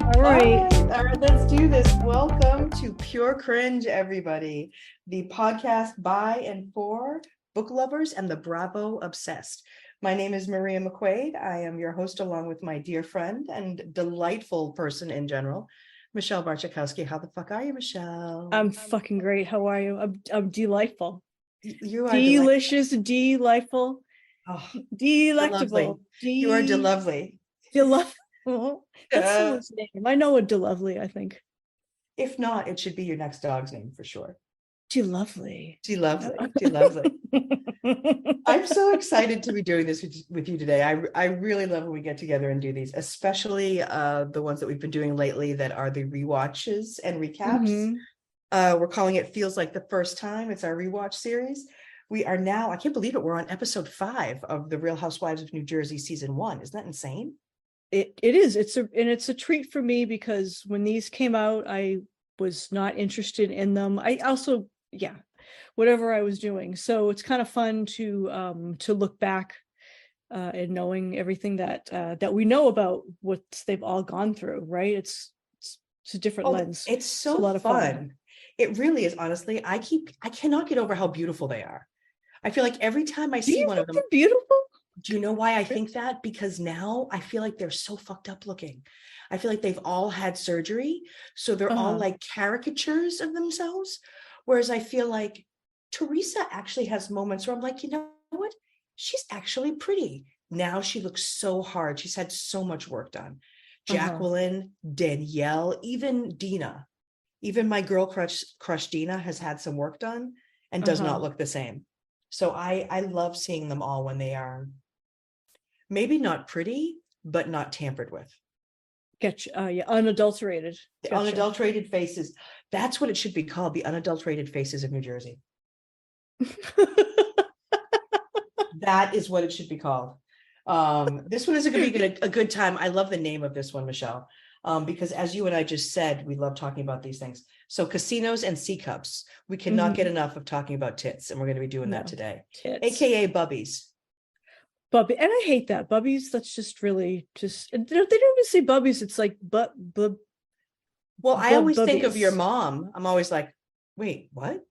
All right. All right, let's do this. Welcome to Pure Cringe, everybody, the podcast by and for book lovers and the Bravo obsessed. My name is Maria McQuaid. I am your host, along with my dear friend and delightful person in general, Michelle Barczykowski. How the fuck are you, Michelle? I'm fucking great. How are you? I'm delightful. You are delicious, delightful, oh, delectable. You are delovely. Delightful. That's someone's name. I know a delovely, I think. If not, it should be your next dog's name for sure. Delovely. Delovely. I'm so excited to be doing this with you today. I really love when we get together and do these, especially the ones that we've been doing lately that are the rewatches and recaps. Mm-hmm. We're calling it Feels Like the First Time. It's our rewatch series. We are now, I can't believe it, we're on episode 5 of The Real Housewives of New Jersey season 1. Isn't that insane? It is. It's a treat for me because when these came out, I was not interested in them. I also, whatever I was doing. So it's kind of fun to look back and knowing everything that we know about what they've all gone through, right? It's a different lens. It's so a lot of fun. It really is. Honestly, I cannot get over how beautiful they are. I feel like every time I see one of them, they're beautiful. Do you know why I think that? Because now I feel like they're so fucked up looking. I feel like they've all had surgery. So they're all like caricatures of themselves. Whereas I feel like Teresa actually has moments where I'm like, you know what? She's actually pretty. Now she looks so hard. She's had so much work done. Jacqueline, Danielle, even Dina. Even my girl crush Dina has had some work done and does not look the same. So I love seeing them all when they are maybe not pretty, but not tampered with. Unadulterated. The unadulterated faces. That's what it should be called, the unadulterated faces of New Jersey. That is what it should be called. This one is going to be a good time. I love the name of this one, Michelle, because as you and I just said, we love talking about these things. So casinos and C-cups. We cannot get enough of talking about tits, and we're going to be doing that today. Tits. AKA bubbies. Bubby, and I hate that. Bubbies, that's just really just, they don't even say bubbies. It's like, well, I always think of your mom. I'm always like, wait, what?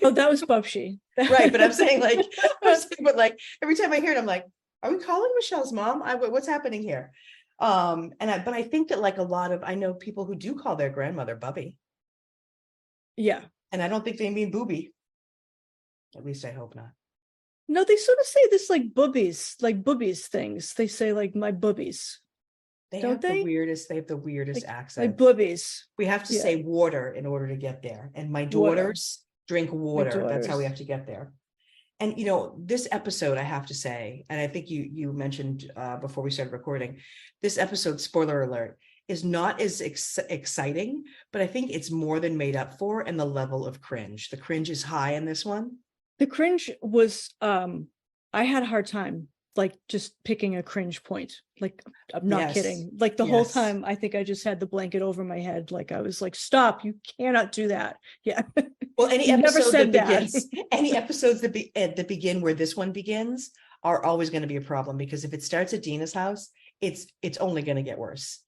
Oh, that was Bubshy. Right, but I'm saying but every time I hear it, I'm like, are we calling Michelle's mom? What's happening here? But I think that like a lot of, I know people who do call their grandmother Bubby. Yeah. And I don't think they mean booby. At least I hope not. No, they sort of say this like boobies things. They say like my boobies. They have the weirdest accent. Like boobies. We have to say water in order to get there. And my daughters drink water. That's how we have to get there. And, this episode, I have to say, and I think you mentioned before we started recording, this episode, spoiler alert, is not as exciting, but I think it's more than made up for in the level of cringe. The cringe is high in this one. The cringe was, I had a hard time, like just picking a cringe point. Like, I'm not kidding. Like the whole time, I think I just had the blanket over my head. Like I was like, stop, you cannot do that. Yeah. Well, any episode any episodes that begin where this one begins are always going to be a problem, because if it starts at Dina's house, it's only going to get worse.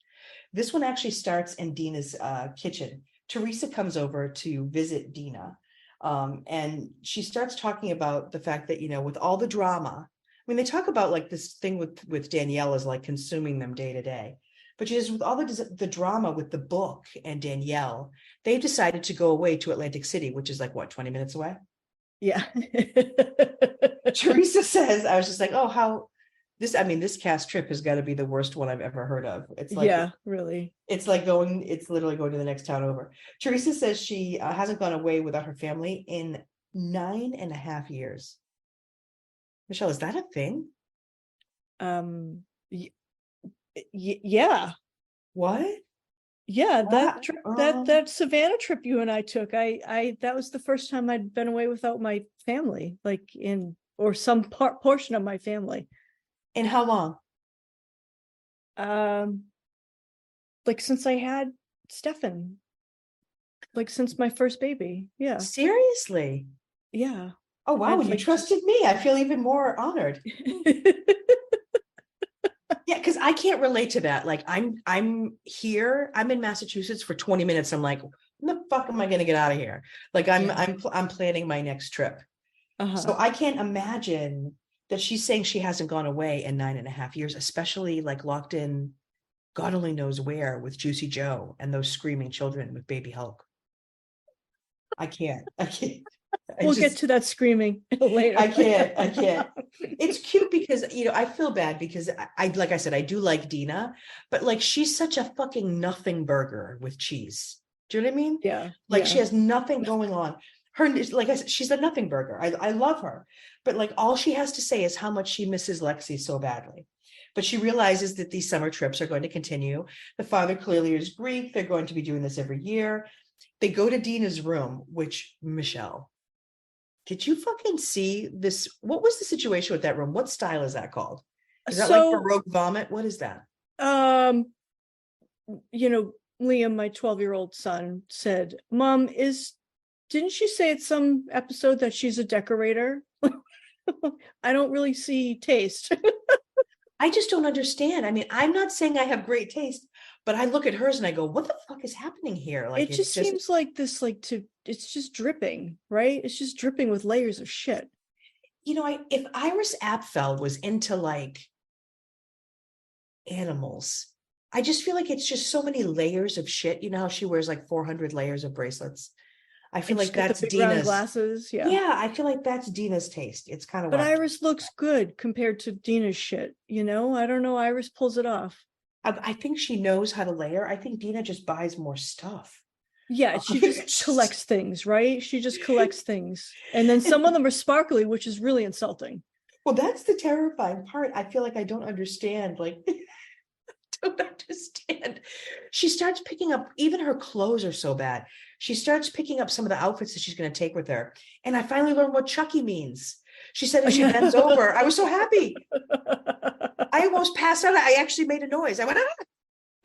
This one actually starts in Dina's kitchen. Teresa comes over to visit Dina. And she starts talking about the fact that, with all the drama, I mean, they talk about like this thing with Danielle is like consuming them day to day, but she says with all the drama with the book and Danielle, they've decided to go away to Atlantic City, which is like, what, 20 minutes away? Yeah. Teresa says, I was just like, oh, this cast trip has got to be the worst one I've ever heard of. It's like, really. It's literally going to the next town over. Teresa says she hasn't gone away without her family in 9.5 years. Michelle, is that a thing? Yeah. What? Yeah, that trip, that Savannah trip you and I took, I that was the first time I'd been away without my family, like or some portion of my family. And how long? Like since I had Stefan, like since my first baby. Yeah. Seriously? Yeah. Oh, wow. You trusted me. I feel even more honored. Yeah, because I can't relate to that. Like I'm here, I'm in Massachusetts for 20 minutes. I'm like, when the fuck am I going to get out of here? Like I'm planning my next trip. So I can't imagine that she's saying she hasn't gone away in 9.5 years, especially like locked in God only knows where with Juicy Joe and those screaming children with baby Hulk. I can't. We'll get to that screaming later. I can't. It's cute because, I feel bad because I like I said, I do like Dina, but like she's such a fucking nothing burger with cheese. Do you know what I mean? Yeah. Like she has nothing going on. Her, like I said, she's a nothing burger. I love her, but like all she has to say is how much she misses Lexi so badly. But she realizes that these summer trips are going to continue. The father clearly is Greek. They're going to be doing this every year. They go to Dina's room, which, Michelle, did you fucking see this? What was the situation with that room? What style is that called? Is that like Baroque vomit? What is that? Liam, my 12-year-old son said, Mom, didn't she say at some episode that she's a decorator? I don't really see taste. I just don't understand. I mean, I'm not saying I have great taste, but I look at hers and I go, what the fuck is happening here? Like it just seems like this, it's just dripping, right? It's just dripping with layers of shit. If Iris Apfel was into like animals, I just feel like it's just so many layers of shit. You know how she wears like 400 layers of bracelets? I feel like that's Dina's glasses. Yeah, I feel like that's Dina's taste. It's kind of. But Iris looks good compared to Dina's shit. I don't know. Iris pulls it off. I think she knows how to layer. I think Dina just buys more stuff. Yeah, she just collects things, right? She just collects things, and then some of them are sparkly, which is really insulting. Well, that's the terrifying part. I feel like I don't understand. Like. Don't understand. She starts picking up, even her clothes are so bad. She starts picking up some of the outfits that she's going to take with her. And I finally learned what Chucky means. She said if she bends over, I was so happy. I almost passed out. I actually made a noise. I went, ah.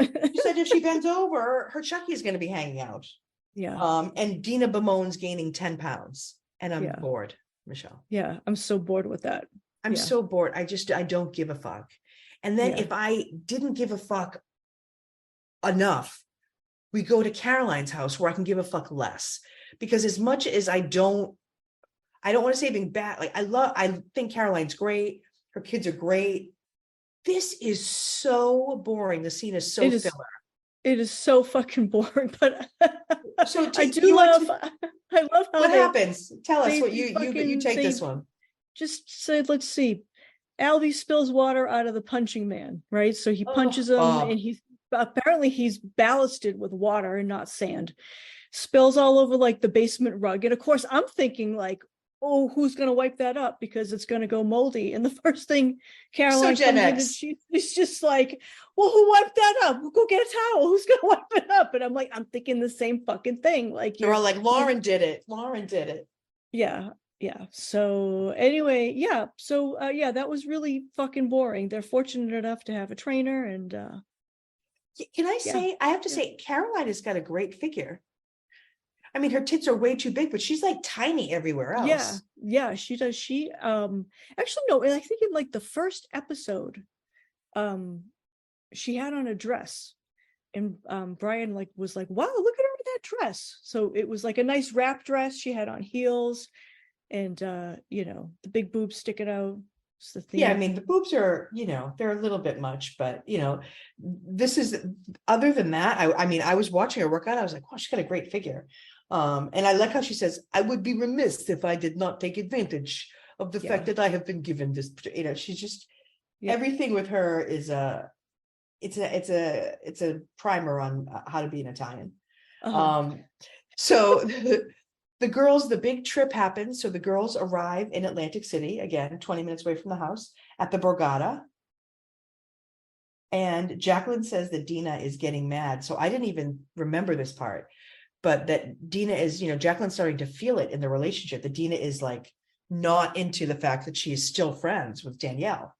She said if she bends over, her Chucky is going to be hanging out. Yeah. And Dina bemoans gaining 10 pounds. And I'm bored, Michelle. Yeah, I'm so bored with that. I'm so bored. I don't give a fuck. And then if I didn't give a fuck enough, we go to Caroline's house where I can give a fuck less. Because as much as I don't want to say being bad. Like I think Caroline's great. Her kids are great. This is so boring. The scene is so filler. It is so fucking boring, but so I love how what happens. Tell us what you take this one. Just said, let's see. Albie spills water out of the punching man, right? So he punches him and he's ballasted with water and not sand. Spills all over like the basement rug. And of course, I'm thinking like, oh, who's going to wipe that up? Because it's going to go moldy. And the first thing Caroline comes in and she's just like, well, who wiped that up? We'll go get a towel. Who's going to wipe it up? And I'm like, I'm thinking the same fucking thing. Like they're all like, Lauren did it. Lauren did it. Yeah. Yeah. So anyway, yeah. So that was really fucking boring. They're fortunate enough to have a trainer and can I say, I have to say, Caroline has got a great figure. I mean, her tits are way too big, but she's like tiny everywhere else. Yeah, she does. She actually no, I think in like the first episode, she had on a dress. And Brian was like, wow, look at her in that dress. So it was like a nice wrap dress. She had on heels. And the big boobs sticking out. The theme. Yeah, I mean the boobs are, they're a little bit much, but this is other than that. I was watching her work out. I was like, wow, she's got a great figure. And I like how she says, I would be remiss if I did not take advantage of the fact that I have been given this. She's just everything with her is it's a primer on how to be an Italian. So the girls, the big trip happens. So the girls arrive in Atlantic City, again, 20 minutes away from the house, at the Borgata. And Jacqueline says that Dina is getting mad. So I didn't even remember this part, but that Dina is, Jacqueline's starting to feel it in the relationship, that Dina is like not into the fact that she is still friends with Danielle.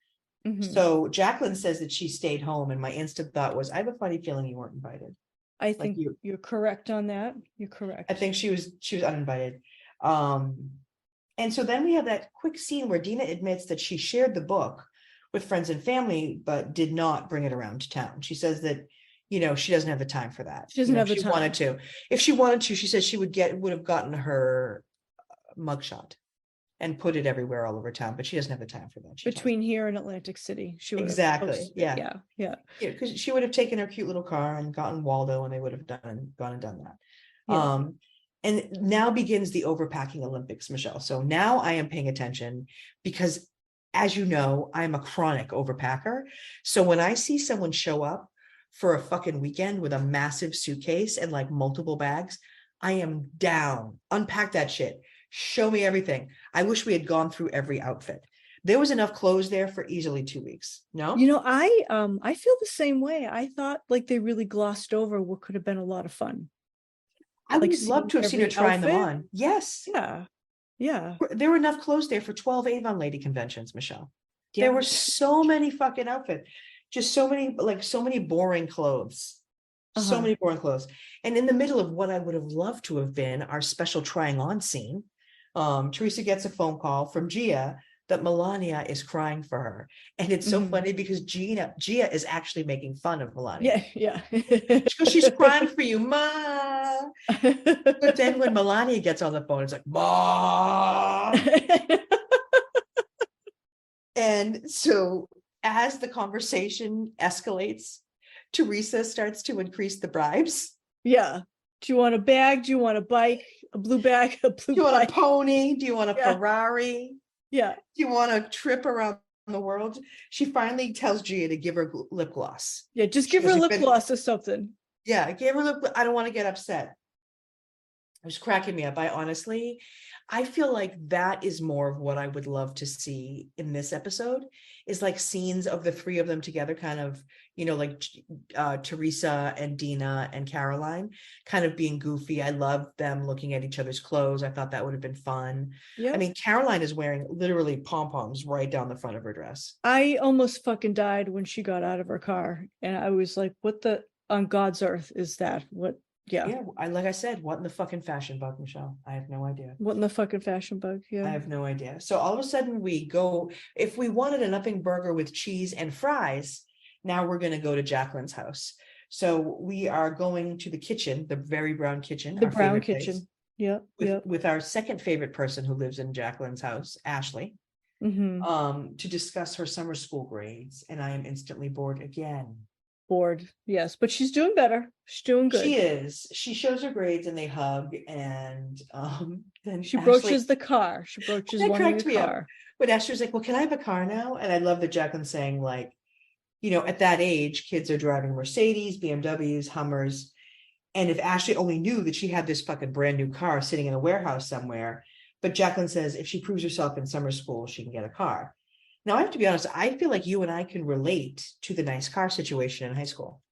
Mm-hmm. So Jacqueline says that she stayed home. And my instant thought was, I have a funny feeling you weren't invited. I think you're correct on that. You're correct. I think she was uninvited. And so then we have that quick scene where Dina admits that she shared the book with friends and family, but did not bring it around to town. She says that, she doesn't have the time for that. She doesn't have the if she time. wanted to, she says she would have gotten her mugshot and put it everywhere all over town, but she doesn't have the time for that. Between here and Atlantic City, she would exactly. Yeah, because she would have taken her cute little car and gotten Waldo, and they would have gone and done that. Yeah. And now begins the overpacking Olympics, Michelle. So now I am paying attention because, as you know, I'm a chronic overpacker. So when I see someone show up for a fucking weekend with a massive suitcase and like multiple bags, I am down. Unpack that shit. Show me everything. I wish we had gone through every outfit. There was enough clothes there for easily 2 weeks. No? I feel the same way. I thought like they really glossed over what could have been a lot of fun. I would love to have seen her trying them on. Yes. Yeah. There were enough clothes there for 12 Avon lady conventions, Michelle. Yeah. There were so many fucking outfits. Just so many boring clothes. So many boring clothes. And in the middle of what I would have loved to have been our special trying on scene, Teresa gets a phone call from Gia that Melania is crying for her. And it's so funny because Gia is actually making fun of Melania. Yeah. Because she's crying for you, Ma. But then when Melania gets on the phone, it's like, Ma. And so as the conversation escalates, Teresa starts to increase the bribes. Yeah. Do you want a bag? Do you want a bike? A blue bag? A blue Do you want bike? a pony? Do you want a Ferrari? Yeah. Do you want a trip around the world? She finally tells Gia to give her lip gloss. Yeah, just give her lip gloss or something. Yeah, give her lip gloss. I don't want to get upset. It was cracking me up. I feel like that is more of what I would love to see in this episode, is like scenes of the three of them together, kind of, like Teresa and Dina and Caroline kind of being goofy. I love them looking at each other's clothes. I thought that would have been fun. Yeah. I mean, Caroline is wearing literally pom-poms right down the front of her dress. I almost fucking died when she got out of her car. And I was like, what on God's earth is that? What? Yeah. Like I said, what in the fucking fashion bug, Michelle? I have no idea. What in the fucking fashion bug? Yeah. I have no idea. So all of a sudden we go, if we wanted an upping burger with cheese and fries, now we're going to go to Jacqueline's house. So we are going to the kitchen, the very brown kitchen. The brown kitchen. Yeah. With our second favorite person who lives in Jacqueline's house, Ashley, to discuss her summer school grades. And I am instantly bored again. Bored, yes, but she's doing better. She's doing good. She is. She shows her grades and they hug, and then she broaches the car. She broaches one of the car. But Ashley's like, well, can I have a car now? And I love that Jacqueline's saying, like, at that age, kids are driving Mercedes, BMWs, Hummers. And if Ashley only knew that she had this fucking brand new car sitting in a warehouse somewhere, but Jacqueline says if she proves herself in summer school, she can get a car. Now, I have to be honest, I feel like you and I can relate to the nice car situation in high school.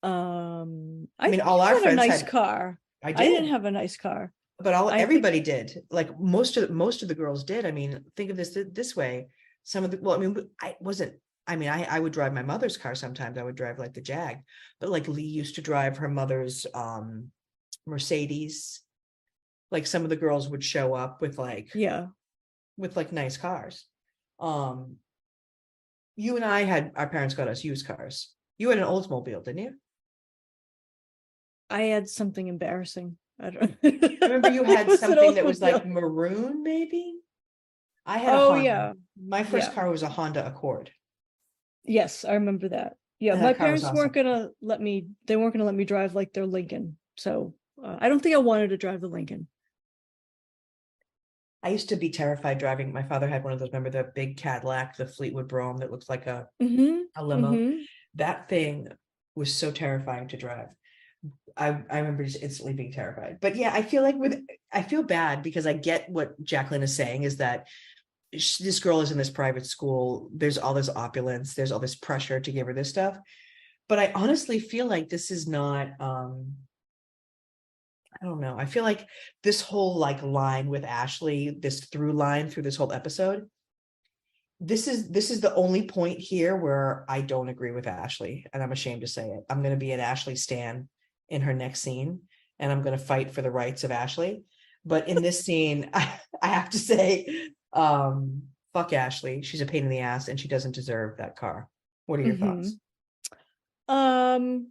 I mean, all our friends had a nice car. I didn't have a nice car. But everybody did. Like most of the girls did. I mean, think of this way. I would drive my mother's car sometimes. I would drive like the Jag. But like Lee used to drive her mother's Mercedes. Like some of the girls would show up with nice cars. You and I our parents got us used cars. You had an Oldsmobile, didn't you? I had something embarrassing. I don't I remember you had something that was like maroon, maybe. I had a Honda. Yeah. My first car was a Honda Accord. Yes, I remember that. Yeah, my parents weren't gonna let me. They weren't gonna let me drive like their Lincoln. So I don't think I wanted to drive the Lincoln. I used to be terrified driving. My father had one of those, remember the big Cadillac, the Fleetwood Brougham that looks like a limo. That thing was so terrifying to drive. I remember just instantly being terrified. But yeah, I feel bad because I get what Jacqueline is saying, is that this girl is in this private school. There's all this opulence. There's all this pressure to give her this stuff. But I honestly feel like this is not, I don't know. I feel like this whole like line with Ashley, this through line through this whole episode, this is the only point here where I don't agree with Ashley, and I'm ashamed to say it. I'm going to be an Ashley stan in her next scene, and I'm going to fight for the rights of Ashley. But in this scene, I have to say, fuck fuck Ashley. She's a pain in the ass and she doesn't deserve that car. What are your thoughts? Um,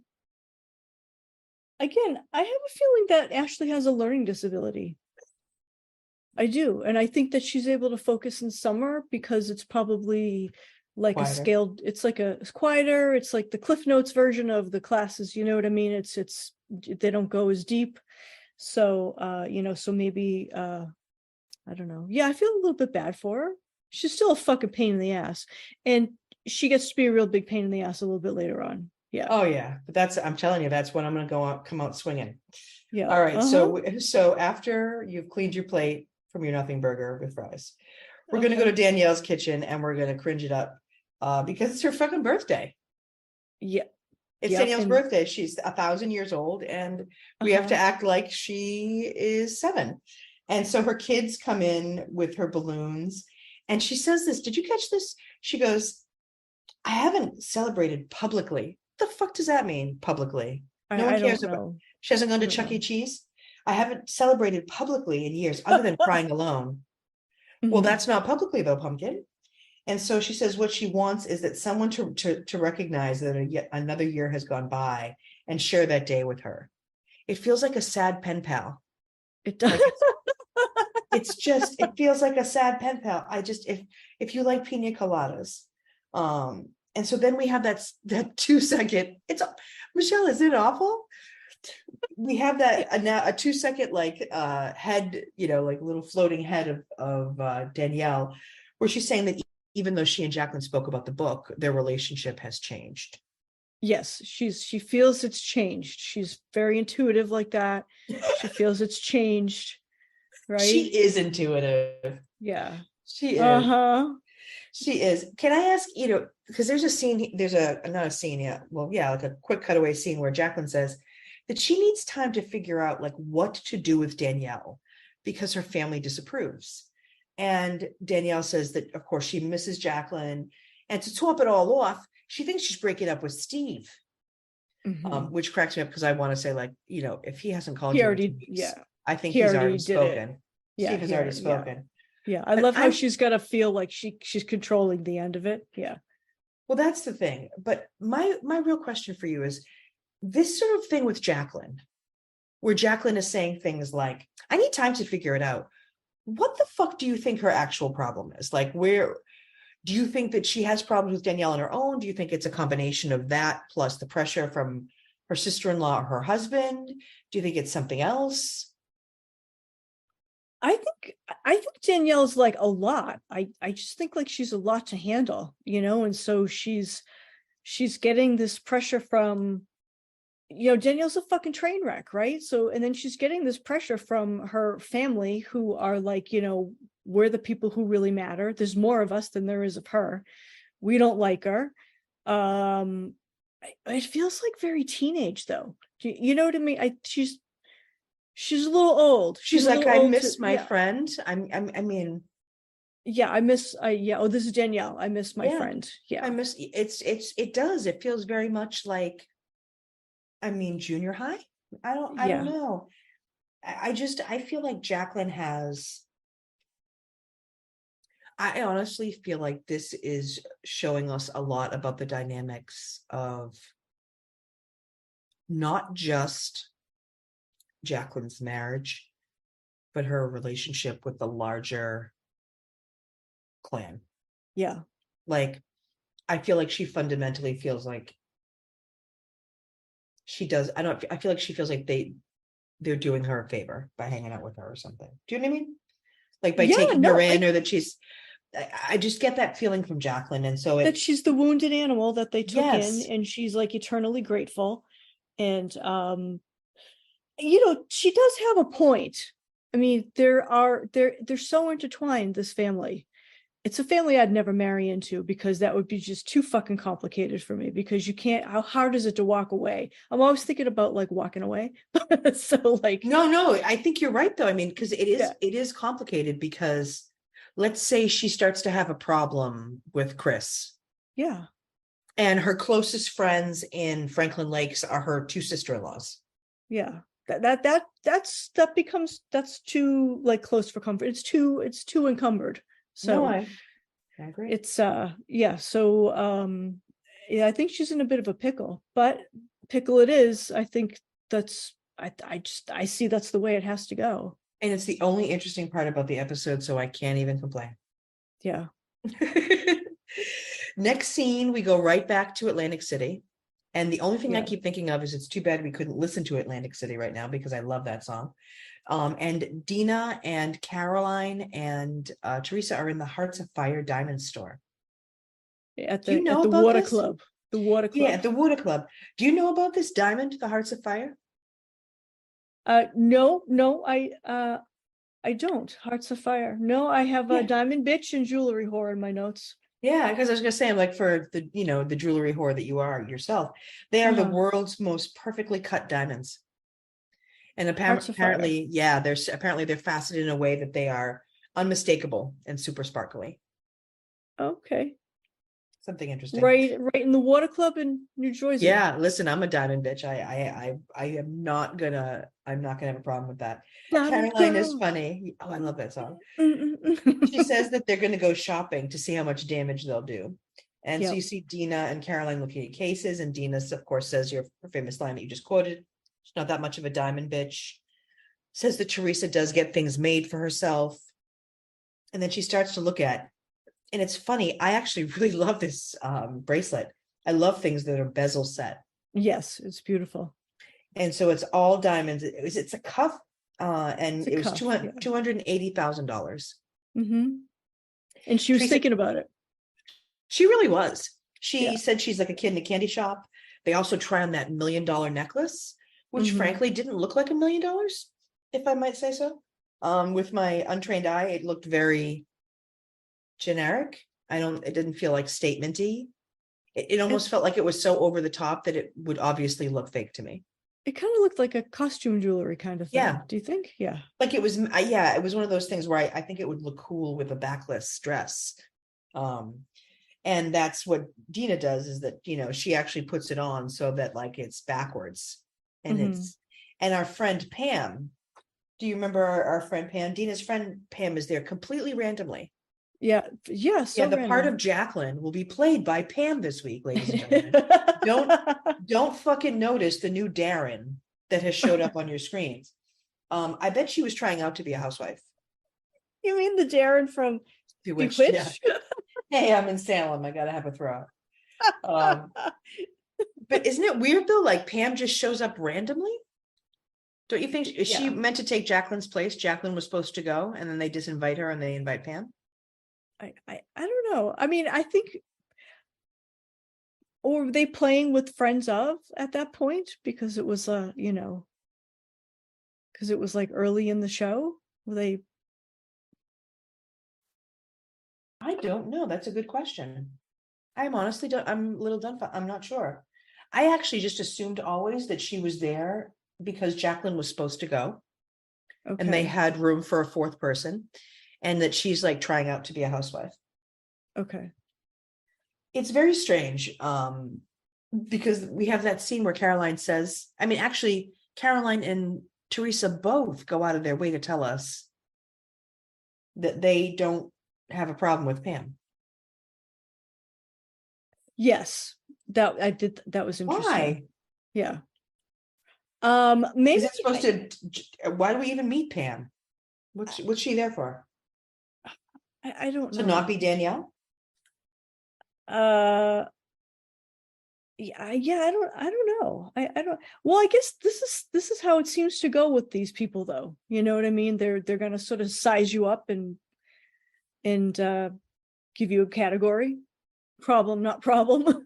Again, I have a feeling that Ashley has a learning disability. I do. And I think that she's able to focus in summer because it's probably like Quieter. a scaled, it's quieter. It's like the Cliff Notes version of the classes. You know what I mean? They don't go as deep. So, so maybe, I don't know. Yeah, I feel a little bit bad for her. She's still a fucking pain in the ass. And she gets to be a real big pain in the ass a little bit later on. Yeah. Oh yeah, but I'm telling you, that's when I'm going to come out swinging. Yeah. All right. So after you've cleaned your plate from your nothing burger with fries, we're going to go to Danielle's kitchen and we're going to cringe it up because it's her fucking birthday. Yeah. It's Danielle's birthday. She's 1,000 years old and we have to act like she is 7. And so her kids come in with her balloons and she says this, did you catch this? She goes, I haven't celebrated publicly. What the fuck does that mean, publicly? No one cares about. She hasn't gone to Chuck E. Cheese. I haven't celebrated publicly in years other than crying alone. Well, that's not publicly though, pumpkin. And so she says what she wants is that someone to recognize that yet another year has gone by and share that day with her. It feels like a sad pen pal. It does. It feels like a sad pen pal. If you like pina coladas. And so then we have that 2-second, Michelle, isn't it awful? We have that a 2-second head, like little floating head of Danielle, where she's saying that even though she and Jacqueline spoke about the book, their relationship has changed. Yes, she feels it's changed. She's very intuitive like that. She feels it's changed, right? She is intuitive. Yeah. She is. She is. Can I ask, because there's a scene, not a scene yet. Well, yeah, like a quick cutaway scene where Jacqueline says that she needs time to figure out like what to do with Danielle because her family disapproves. And Danielle says that, of course, she misses Jacqueline. And to top it all off, she thinks she's breaking up with Steve, which cracks me up because I want to say, like, if he hasn't called you, I think he's already spoken. Yeah, Steve has already spoken. Yeah, I love how she's got to feel like she's controlling the end of it. Yeah. Well, that's the thing. But my real question for you is this sort of thing with Jacqueline, where Jacqueline is saying things like, I need time to figure it out. What the fuck do you think her actual problem is? Like, where do you think that she has problems with Danielle on her own? Do you think it's a combination of that plus the pressure from her sister-in-law or her husband? Do you think it's something else? I think Danielle's like a lot. I just think like she's a lot to handle, and so she's getting this pressure from, Danielle's a fucking train wreck, right? So, and then she's getting this pressure from her family who are like, we're the people who really matter. There's more of us than there is of her. We don't like her. It feels like very teenage though. You know what I mean? She's a little old. She's like, I miss my friend. I mean, yeah, oh, this is Danielle. I miss my friend. Yeah. It does. It feels very much like, junior high. I don't know. I feel like Jacqueline I honestly feel like this is showing us a lot about the dynamics of not just Jacqueline's marriage, but her relationship with the larger clan. Yeah. Like, I feel like she fundamentally feels like she does. I feel like she feels like they're doing her a favor by hanging out with her or something. Do you know what I mean? Like by taking her in, or that I just get that feeling from Jacqueline. And so that she's the wounded animal that they took in, and she's like eternally grateful. And, she does have a point. I mean, they're so intertwined, this family. It's a family I'd never marry into because that would be just too fucking complicated for me, because you can't, how hard is it to walk away? I'm always thinking about like walking away. So like, no, I think you're right though. I mean, because it is complicated, because let's say she starts to have a problem with Chris. Yeah. And her closest friends in Franklin Lakes are her 2 sister-in-laws. Yeah. That's too like close for comfort. It's too encumbered. So I agree. It's yeah, so yeah, I think she's in a bit of a pickle, but pickle it is. I think that's I see that's the way it has to go. And it's the only interesting part about the episode, so I can't even complain. Yeah. Next scene, we go right back to Atlantic City. And the only thing I Yeah. keep thinking of is it's too bad we couldn't listen to Atlantic City right now because I love that song. And Dina and Caroline and Teresa are in the Hearts of Fire diamond store. At Do you the know about water this? club. The water Yeah, club. at the Water Club. Do you know about this diamond, the Hearts of Fire? No, I don't. Hearts of Fire. No, I have a Yeah. diamond bitch and jewelry whore in my notes. Yeah, because I was gonna say, like for the, the jewelry whore that you are yourself, they are the Uh-huh. world's most perfectly cut diamonds. And Hearts of Fire. apparently, yeah, they're faceted in a way that they are unmistakable and super sparkly. Okay. Something interesting. Right in the water club in New Jersey. Yeah, listen, I'm a diamond bitch. I am not gonna, I'm not gonna have a problem with that. Diamond Caroline is girl. funny. Oh, I love that song. She Mm-mm-mm. says that they're gonna go shopping to see how much damage they'll do. And so Yep. you see Dina and Caroline looking at cases, and Dina, of course, says your famous line that you just quoted. She's not that much of a diamond bitch. Says that Teresa does get things made for herself. And then she starts to look at, and it's funny, I actually really love this bracelet. I love things that are bezel set. Yes, it's beautiful. And so it's all diamonds. It's a cuff, and It's a it was cuff. Yeah. $280,000. Mm-hmm. And she was Teresa, thinking about it. she really was. She Yeah. said she's like a kid in a candy shop. They also try on that $1 million necklace, which Mm-hmm. frankly didn't look like $1 million, if I might say so. With my untrained eye, it looked very generic. It didn't feel like statementy. It almost felt like it was so over the top that it would obviously look fake to me. It kind of looked like a costume jewelry kind of thing. Yeah. Do you think? Yeah. Like it was, yeah, it was one of those things where I think it would look cool with a backless dress. And that's what Dina does, is that, she actually puts it on so that like it's backwards. And Mm-hmm. and our friend Pam, do you remember our friend Pam? Dina's friend Pam is there completely randomly. Yeah. Yeah. So Yeah, the part random. of Jacqueline will be played by Pam this week, ladies and gentlemen. Don't fucking notice the new Darren that has showed up on your screens. I bet she was trying out to be a housewife. You mean the Darren from Bewitched, Bewitched? yeah. Hey, I'm in Salem. I gotta have a throw. But isn't it weird though? Like Pam just shows up randomly. Don't you think? Is she meant to take Jacqueline's place? Jacqueline was supposed to go, and then they disinvite her and they invite Pam. I don't know. I mean, I think, or were they playing with friends of at that point because it was because it was like early in the show. Were they? I don't know. That's a good question. I'm honestly I'm a little done. I'm not sure. I actually just assumed always that she was there because Jacqueline was supposed to go, and they Okay. had room for a fourth person, and that she's like trying out to be a housewife. Okay. It's very strange, because we have that scene where Caroline says, I mean, actually, Caroline and Teresa both go out of their way to tell us that they don't have a problem with Pam. Yes, that I did. That was interesting. Why? Yeah. Maybe Is it supposed to? Why do we even meet Pam? What's she there for? I don't know. To not be Danielle? Yeah, I don't know. I don't. Well, I guess this is how it seems to go with these people, though. You know what I mean? They're gonna sort of size you up and give you a category. Problem, not problem. Well,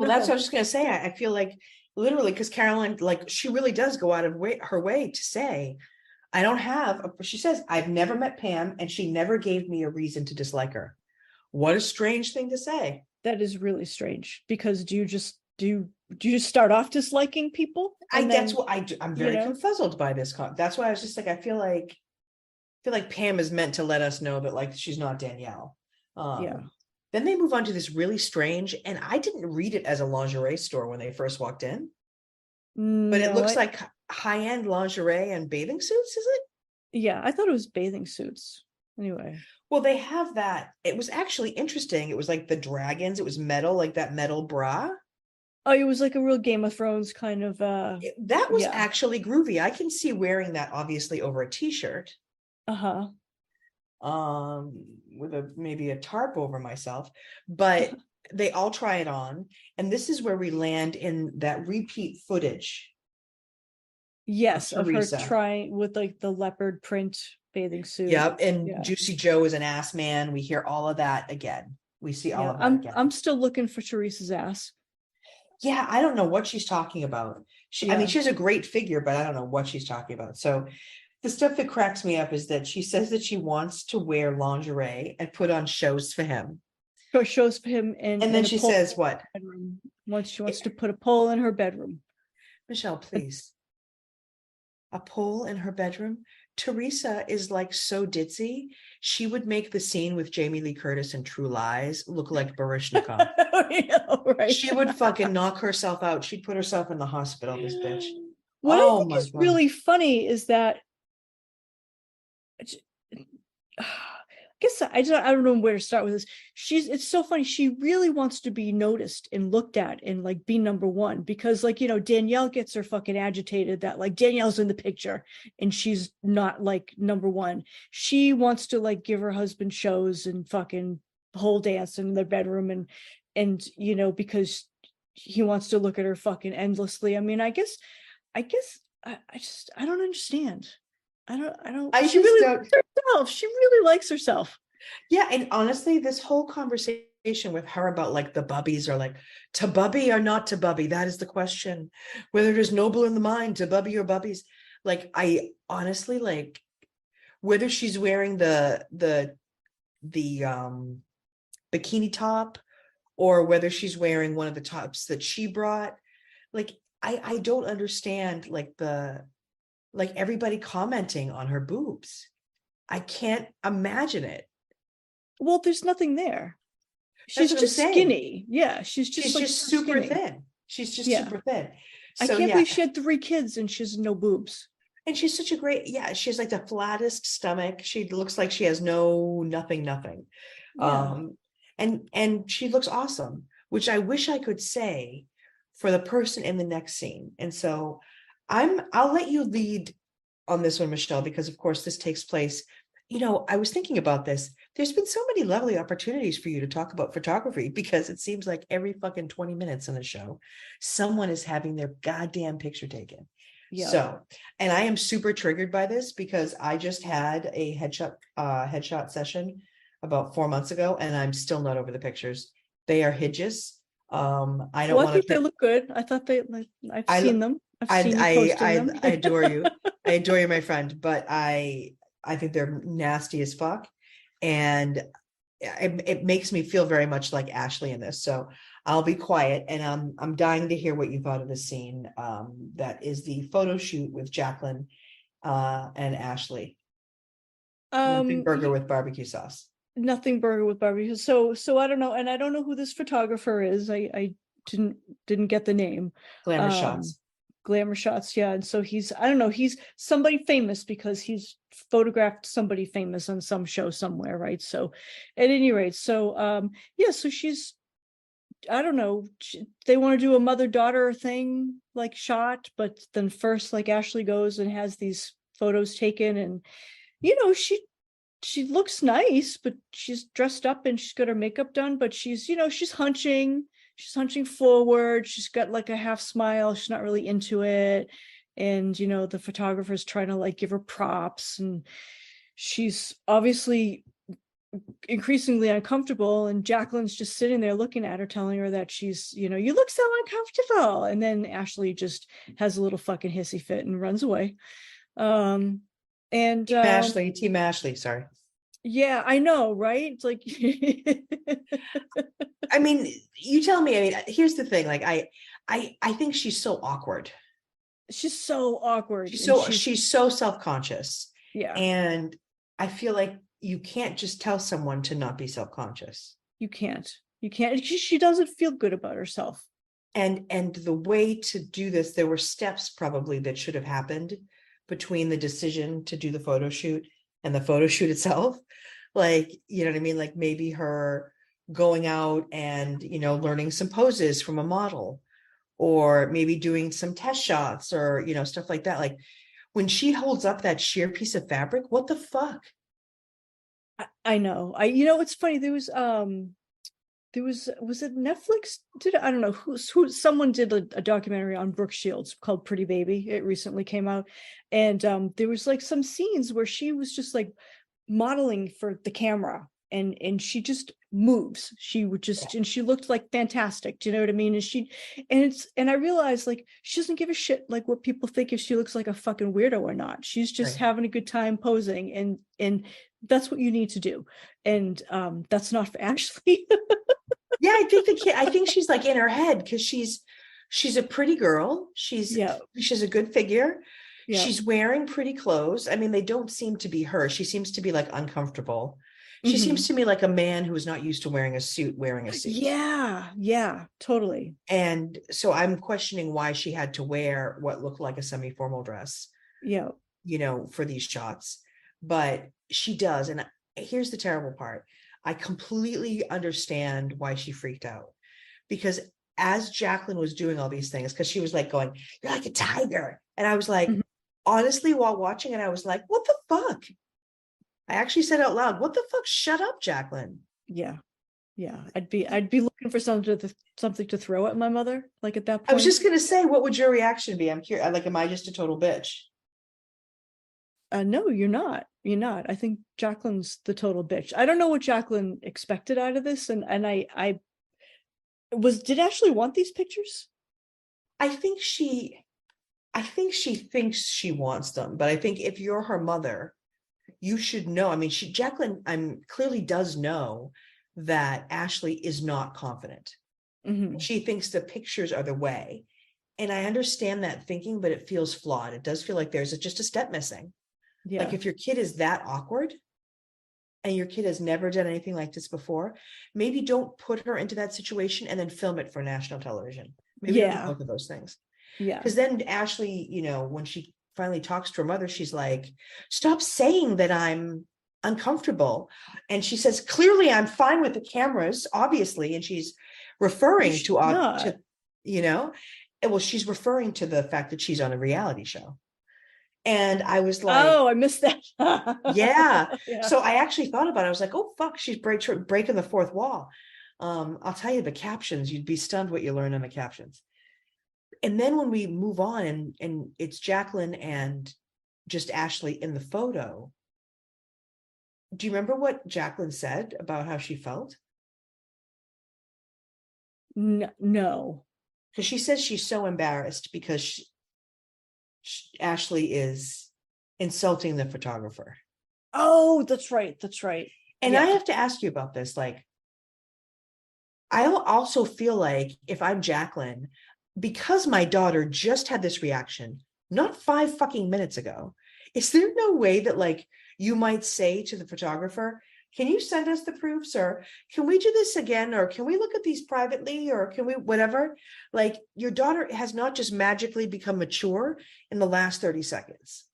that's what I was just gonna say. I feel like literally, because Caroline, like, she really does go out of her way to say, I don't have. She says, I've never met Pam, and she never gave me a reason to dislike her. What a strange thing to say. That is really strange, because do you just start off disliking people? That's what I'm very you know? confuzzled by this. That's why I was just like, I feel like Pam is meant to let us know that like she's not Danielle. Yeah. Then they move on to this really strange, and I didn't read it as a lingerie store when they first walked in, but it looks like high-end lingerie and bathing suits, is it? Yeah, I thought it was bathing suits. Anyway. Well, they have that. It was actually interesting. It was like the dragons. It was metal, like that metal bra. Oh, it was like a real Game of Thrones kind of That was yeah. actually groovy. I can see wearing that obviously over a t-shirt. Uh-huh. With maybe a tarp over myself, but they all try it on. And this is where we land in that repeat footage of Yes, of her Teresa. trying with like the leopard print bathing suit. Yep. And Yeah. Juicy Joe is an ass man. We hear all of that again. We see all Yeah. of that again. I'm still looking for Teresa's ass. Yeah, I don't know what she's talking about. I mean, Yeah. she has a great figure, but I don't know what she's talking about. So the stuff that cracks me up is that she says that she wants to wear lingerie and put on shows for him. So it shows for him And then she says what? Bedroom. Once she wants to put a pole in her bedroom. Michelle, please. A pole in her bedroom? Teresa is like so ditzy. She would make the scene with Jamie Lee Curtis in True Lies look like Baryshnikov. Yeah, right. She would fucking knock herself out. She'd put herself in the hospital, this bitch. What I think is God. really funny is that I guess I don't know where to start with this. It's so funny. She really wants to be noticed and looked at and like be number one because like, Danielle gets her fucking agitated that like Danielle's in the picture and she's not like number one. She wants to like give her husband shows and fucking pole dance in their bedroom and because he wants to look at her fucking endlessly. I mean, I guess I don't understand. She really likes herself. She really likes herself. Yeah, and honestly, this whole conversation with her about like the bubbies or like to bubby or not to bubby, that is the question. Whether it is noble in the mind to bubby or bubbies. Like I honestly like whether she's wearing the bikini top or whether she's wearing one of the tops that she brought. Like I don't understand like everybody commenting on her boobs. I can't imagine it. Well, there's nothing there. She's just skinny. Yeah, she's just super thin. She's just super thin. So, I can't believe she had 3 kids and she has no boobs. And she's such a great, she has like the flattest stomach. She looks like she has nothing. Yeah. And she looks awesome, which I wish I could say for the person in the next scene. And so I'll let you lead on this one, Michelle, because of course this takes place. I was thinking about this. There's been so many lovely opportunities for you to talk about photography because it seems like every fucking 20 minutes in the show, someone is having their goddamn picture taken. Yeah. So, and I am super triggered by this because I just had a headshot session about 4 months ago, and I'm still not over the pictures. They are hideous. I don't want to. I think they look good. I thought I've seen them. I adore you. I adore you, my friend, but I think they're nasty as fuck. And it makes me feel very much like Ashley in this. So I'll be quiet, and I'm dying to hear what you thought of the scene. That is the photo shoot with Jacqueline and Ashley. Nothing burger with barbecue sauce. Nothing burger with barbecue. So I don't know, and I don't know who this photographer is. I didn't get the name. Glamour shots, yeah. And so he's somebody famous because he's photographed somebody famous on some show somewhere, right? So at any rate, so she's, I don't know, they want to do a mother-daughter thing like shot, but then first like Ashley goes and has these photos taken, and she looks nice, but she's dressed up and she's got her makeup done, but she's hunching forward. She's got like a half smile. She's not really into it. And, the photographer's trying to like give her props, and she's obviously increasingly uncomfortable. And Jacqueline's just sitting there looking at her, telling her that she's, you look so uncomfortable. And then Ashley just has a little fucking hissy fit and runs away. And Team Ashley, sorry. Yeah, I know, right? It's like I mean, you tell me. I mean, here's the thing. Like, I think she's so awkward. She's so awkward. She's so self-conscious. Yeah. And I feel like you can't just tell someone to not be self-conscious. You can't. She doesn't feel good about herself. And the way to do this, there were steps probably that should have happened between the decision to do the photo shoot and the photo shoot itself. Like, you know what I mean? Like maybe her going out and, you know, learning some poses from a model, or maybe doing some test shots, or, you know, stuff like that. Like when she holds up that sheer piece of fabric, what the fuck? I know. You know, it's funny. There was it Netflix did it? I don't know who someone did a documentary on Brooke Shields called Pretty Baby. It recently came out, and there was like some scenes where she was just like modeling for the camera, and she just moves. She would just, and she looked like fantastic. Do you know what I mean? And I realized like she doesn't give a shit like what people think, if she looks like a fucking weirdo or not. She's just Right. having a good time posing, and that's what you need to do. And that's not for Ashley. Yeah, I think the kid, I think she's like in her head because she's a pretty girl. Yeah, She's a good figure. yeah. She's wearing pretty clothes. I mean, they don't seem to be her. She seems to be like uncomfortable. She seems Hmm. to me like a man who is not used to wearing a suit, wearing a suit. Yeah, yeah, totally. And so I'm questioning why she had to wear what looked like a semi-formal dress, Yeah. you know, for these shots. But she does. And here's the terrible part. I completely understand why she freaked out, because as Jacqueline was doing all these things, because she was like going, "You're like a tiger." And I was like, Mhm. honestly, while watching it, I was like, what the fuck? I actually said out loud, what the fuck? Shut up, Jacqueline. Yeah, yeah. I'd be looking for something to throw at my mother, like at that I was point. just gonna say, what would your reaction be? I'm curious. Like, am I just a total bitch? No, you're not. You're not. I think Jacqueline's the total bitch. I don't know what Jacqueline expected out of this, and I did Ashley want these pictures? I think she I think she thinks she wants them, but I think if you're her mother, you should know. I mean, Jacqueline clearly does know that Ashley is not confident. Hmm. She thinks the pictures are the way. And I understand that thinking, but it feels flawed. It does feel like there's just a step missing. Like Yeah. if your kid is that awkward and your kid has never done anything like this before, maybe don't put her into that situation and then film it for national television. Maybe don't do Yeah. both of those things. Yeah. Because then Ashley, you know, when she finally talks to her mother, she's like, "Stop saying that I'm uncomfortable." And she says, "Clearly I'm fine with the cameras, obviously." And she's No, referring she's to, not. you know, well, she's referring to the fact that she's on a reality show. And I was like, Oh, I missed that. yeah. Yeah. So I actually thought about it. I was like, oh fuck, she's breaking the fourth wall. I'll tell you the captions, you'd be stunned what you learn in the captions. And then when we move on and it's Jacqueline and just Ashley in the photo, do you remember what Jacqueline said about how she felt? No. Because she says she's so embarrassed because Ashley is insulting the photographer. Oh, that's right. That's right. And I Yeah. have to ask you about this. Like, I also feel like if I'm Jacqueline, because my daughter just had this reaction not 5 fucking minutes ago, is there no way that like you might say to the photographer, "Can you send us the proofs, or can we do this again, or can we look at these privately, or can we whatever?" Like your daughter has not just magically become mature in the last 30 seconds.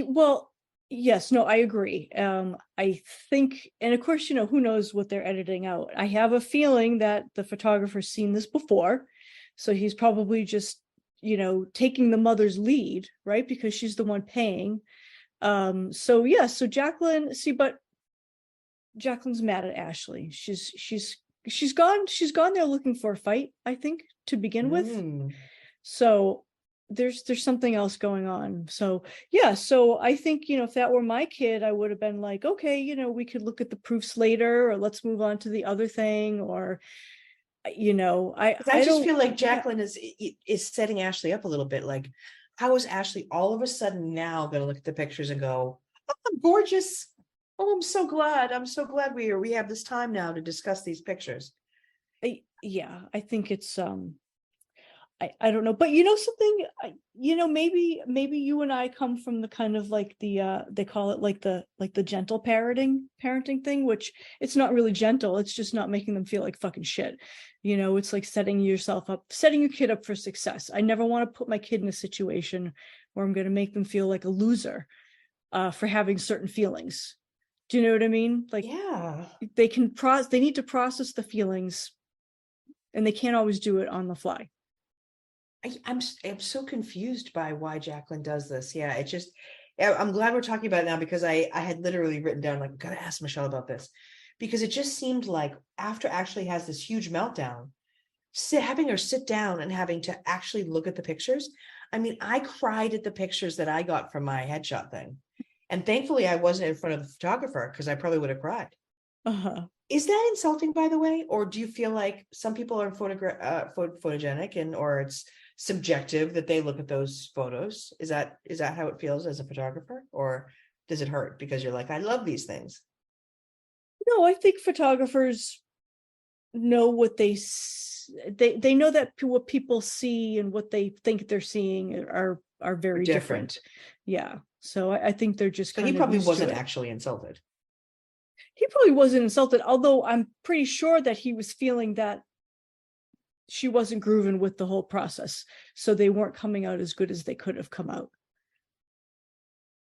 Well, yes, no, I agree. I think, and of course, who knows what they're editing out. I have a feeling that the photographer's seen this before, so he's probably just, taking the mother's lead, right? Because she's the one paying. So yeah, so but Jacqueline's mad at Ashley. She's gone there looking for a fight, I think, to begin with. Mm. So there's something else going on. So yeah, so I think, if that were my kid, I would have been like, okay, we could look at the proofs later, or let's move on to the other thing, or I Because I I just don't feel like yeah. Jacqueline is setting Ashley up a little bit. Like, how is Ashley all of a sudden now going to look at the pictures and go, "Oh, I'm gorgeous. Oh, I'm so glad. I'm so glad we have this time now to discuss these pictures." Yeah, I think it's I don't know, but something, maybe you and I come from the kind of like they call it like the gentle parenting thing, which it's not really gentle. It's just not making them feel like fucking shit. It's like setting your kid up for success. I never want to put my kid in a situation where I'm going to make them feel like a loser. for having certain feelings. Do you know what I mean? Like, Yeah. they need to process the feelings, and they can't always do it on the fly. I'm so confused by why Jacqueline does this. Yeah, it just, I'm glad we're talking about it now, because I had literally written down, like, gotta ask Michelle about this, because it just seemed like after Ashley has this huge meltdown, having her sit down and having to actually look at the pictures. I mean, I cried at the pictures that I got from my headshot thing. And thankfully I wasn't in front of the photographer, because I probably would have cried. Uh-huh. Is that insulting, by the way? Or do you feel like some people are photogenic, and or it's subjective that they look at those photos? Is that how it feels as a photographer? Or does it hurt because you're like, I love these things? No, I think photographers know what they know that what people see and what they think they're seeing are very different. Yeah. So I think they're just So he kind of probably used to wasn't it. actually insulted. He probably wasn't insulted, although I'm pretty sure that he was feeling that she wasn't grooving with the whole process. So they weren't coming out as good as they could have come out.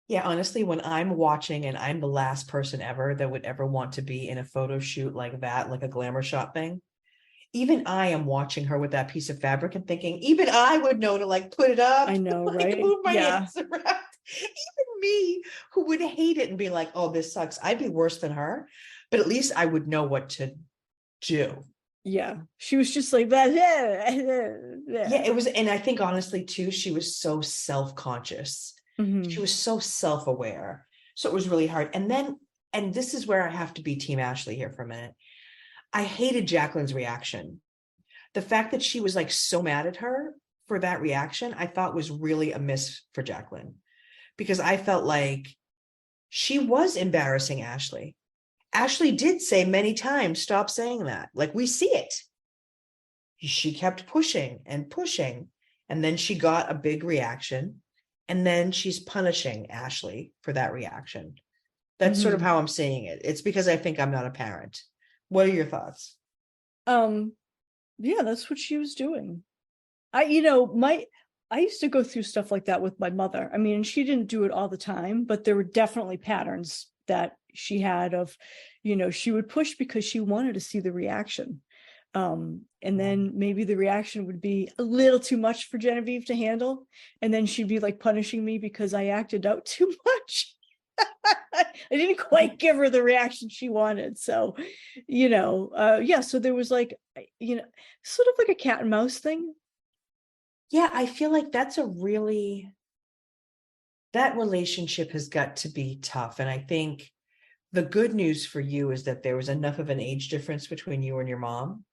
Yeah, honestly, when I'm watching and I'm the last person ever that would ever want to be in a photo shoot like that, like a glamour shot thing, even I am watching her with that piece of fabric and thinking, even I would know to like put it up, I know, like right? move my Yeah. hands around. Even me, who would hate it and be like, oh, this sucks. I'd be worse than her, but at least I would know what to do. Yeah. She was just like that. Yeah, it was. And I think honestly, too, she was so self-conscious. She Mm-hmm. was so self-aware. So it was really hard. And then, and this is where I have to be Team Ashley here for a minute. I hated Jacqueline's reaction. The fact that she was like so mad at her for that reaction, I thought was really a miss for Jacqueline, because I felt like she was embarrassing Ashley. Ashley did say many times, stop saying that. Like, we see it. She kept pushing and pushing. And then she got a big reaction. And then she's punishing Ashley for that reaction. That's sort of Mm-hmm. how I'm seeing it. It's because I think I'm not a parent. What are your thoughts? Yeah, that's what she was doing. I used to go through stuff like that with my mother. I mean, she didn't do it all the time, but there were definitely patterns that she had of, she would push because she wanted to see the reaction. And then maybe the reaction would be a little too much for Genevieve to handle. And then she'd be like punishing me because I acted out too much. I didn't quite give her the reaction she wanted. So, yeah, so there was like, sort of like a cat and mouse thing. Yeah, I feel like that relationship has got to be tough. And I think the good news for you is that there was enough of an age difference between you and your mom,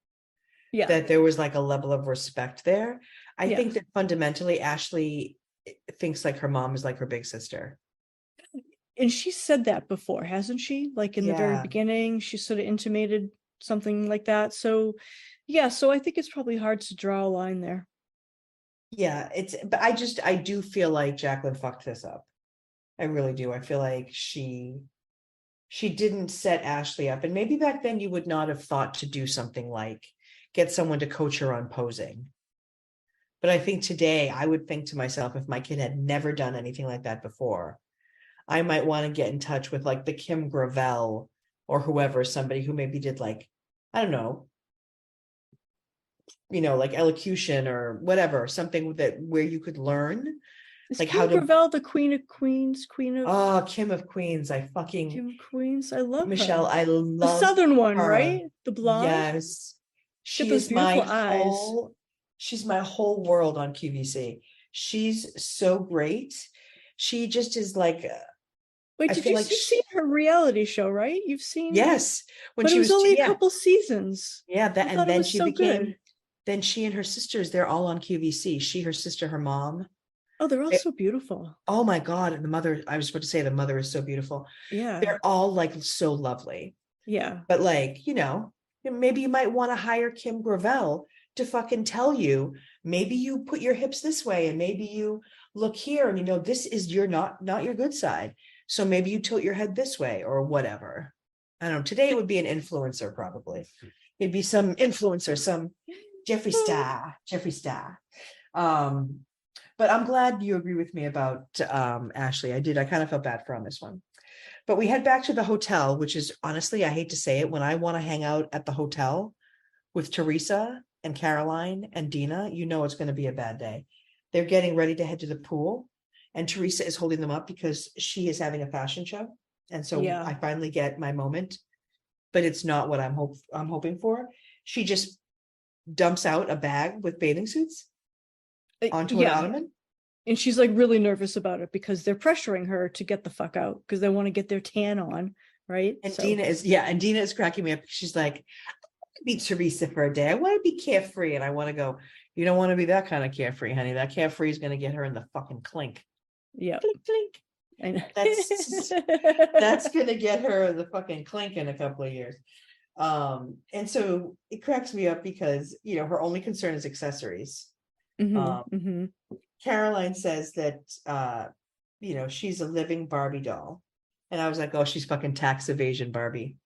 Yeah. that there was like a level of respect there. I Yeah. think that fundamentally Ashley thinks like her mom is like her big sister. And she said that before, hasn't she? Like in the very Yeah. beginning, she sort of intimated something like that. So, yeah, so I think it's probably hard to draw a line there. Yeah, but I do feel like Jacqueline fucked this up. I really do. I feel like she didn't set Ashley up. And maybe back then you would not have thought to do something like get someone to coach her on posing. But I think today I would think to myself, if my kid had never done anything like that before, I might want to get in touch with like the Kim Gravel or whoever, somebody who maybe did like, I don't know, like elocution or whatever, something that where you could learn Is like Kim how to. Gravel the Queen of Queens, Queen of Oh, Kim of Queens. Kim of Queens? I love Michelle, her. I The love Southern one, her. right? The blonde. Yes. She got She those is beautiful eyes. she's my whole world on QVC. She's so great. She just is like, Wait, I feel like you've seen her reality show, right? You've seen, yes, when but it she was was, only a yeah, couple seasons. yeah, I that, and thought it then was she so became, good. then she and her sisters, they're all on QVC. She, her sister, her mom. Oh, they're all It- so beautiful. oh my God. And the mother, I was about to say the mother is so beautiful. Yeah. They're all like so lovely. Yeah. But like, maybe you might want to hire Kim Gravel to fucking tell you, maybe you put your hips this way and maybe you look here and this is your not your good side. So maybe you tilt your head this way or whatever. I don't know. Today it would be an influencer probably. It'd be some influencer, some Jeffree Star. Um, But I'm glad you agree with me about Ashley. I did. I kind of felt bad for her on this one. But we head back to the hotel, which is honestly, I hate to say it, when I want to hang out at the hotel with Teresa and Caroline and Dina, you know it's going to be a bad day. They're getting ready to head to the pool, and Teresa is holding them up because she is having a fashion show. And so Yeah. I finally get my moment, but it's not what I'm hoping for. She just dumps out a bag with bathing suits onto an ottoman. And she's like really nervous about it because they're pressuring her to get the fuck out because they want to get their tan on, right? And Dina is cracking me up. She's like, I could be Teresa for a day. I want to be carefree. And I want to go, you don't want to be that kind of carefree, honey. That carefree is going to get her in the fucking clink. Yeah. Clink, clink. And that's going to get her the fucking clink in a couple of years. And so it cracks me up because, you know, her only concern is accessories. Caroline says that, you know, she's a living Barbie doll. And I was like, oh, she's fucking tax evasion Barbie.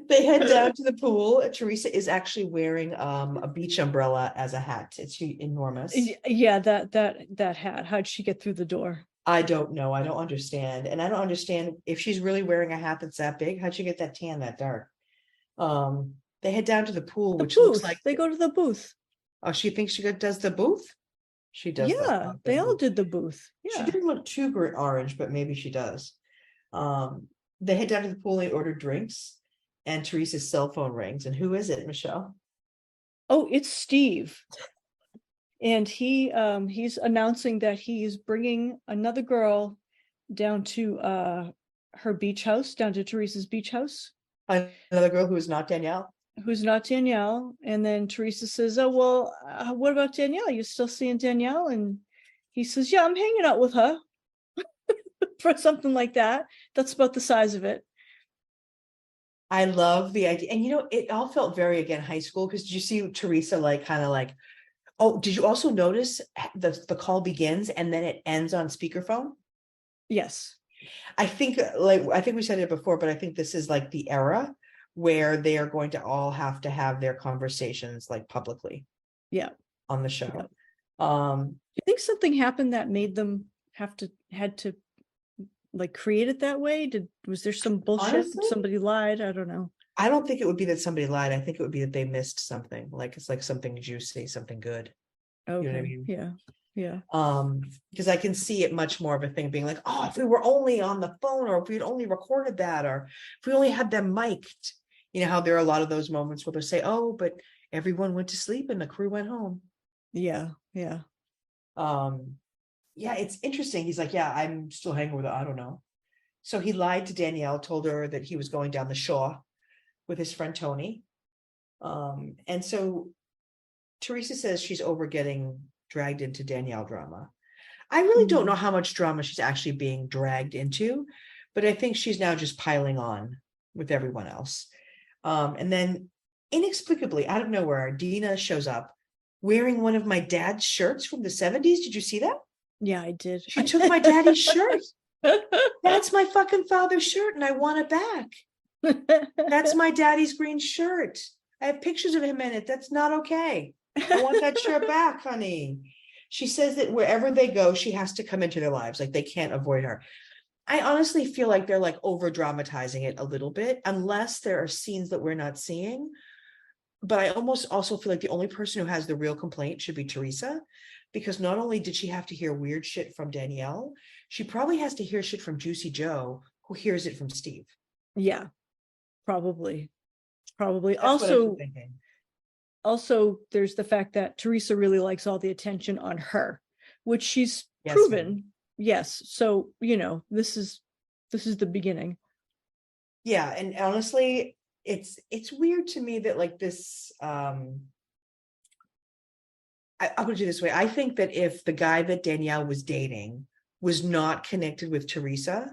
They head down to the pool. Teresa is actually wearing a beach umbrella as a hat. It's enormous. Yeah, that hat. How'd she get through the door? I don't know. I don't understand. And I don't understand if she's really wearing a hat that's that big. How'd she get that tan that dark? They head down to the pool, which looks like they go to the booth. Oh, she thinks she does the booth? She does. Yeah, they all did the booth. Yeah. She didn't look too orange, but maybe she does. They head down to the pool, they order drinks, and Teresa's cell phone rings. And who is it, Michelle? Oh, it's Steve. And he's announcing that he's bringing another girl down to her beach house, down to Teresa's beach house. Another girl who is not Danielle? Who's not Danielle. And then Teresa says, oh, well, what about Danielle? You still seeing Danielle? And he says, yeah, I'm hanging out with her. For something like that. That's about the size of it. I love the idea. And, you know, it all felt very, again, high school. Because did you see Teresa oh, did you also notice the call begins and then it ends on speakerphone? Yes. I think we said it before, but I think this is like the era where they are going to all have to have their conversations like publicly. Yeah. On the show. Yeah. Do you think something happened that made them had to like create it that way? Was there some bullshit? Honestly, somebody lied? I don't know. I don't think it would be that somebody lied. I think it would be that they missed something. Like it's like something juicy, something good. Okay. You know what I mean? Yeah. Yeah. Because I can see it much more of a thing being like, oh, if we were only on the phone, or if we'd only recorded that, or if we only had them mic'd. You know how there are a lot of those moments where they say, oh, but everyone went to sleep and the crew went home. Yeah. Yeah. Yeah, it's interesting. He's like, yeah, I'm still hanging with her. I don't know. So he lied to Danielle, told her that he was going down the shore with his friend Tony. And so Teresa says she's over getting dragged into Danielle drama. I really don't know how much drama she's actually being dragged into, but I think she's now just piling on with everyone else. And then inexplicably, out of nowhere, Dina shows up wearing one of my dad's shirts from the 70s. Did you see that? Yeah, I did. She took my daddy's shirt. That's my fucking father's shirt, and I want it back. That's my daddy's green shirt. I have pictures of him in it. That's not okay. I want that shirt back, honey. She says that wherever they go, she has to come into their lives. Like they can't avoid her. I honestly feel like they're like over dramatizing it a little bit, unless there are scenes that we're not seeing. But I almost also feel like the only person who has the real complaint should be Teresa, because not only did she have to hear weird shit from Danielle, she probably has to hear shit from Juicy Joe, who hears it from Steve. Yeah, probably. That's Also, there's the fact that Teresa really likes all the attention on her, which she's proven. Ma'am. Yes. So, you know, this is the beginning. Yeah. And honestly, it's weird to me that like this, I'll put it this way. I think that if the guy that Danielle was dating was not connected with Teresa,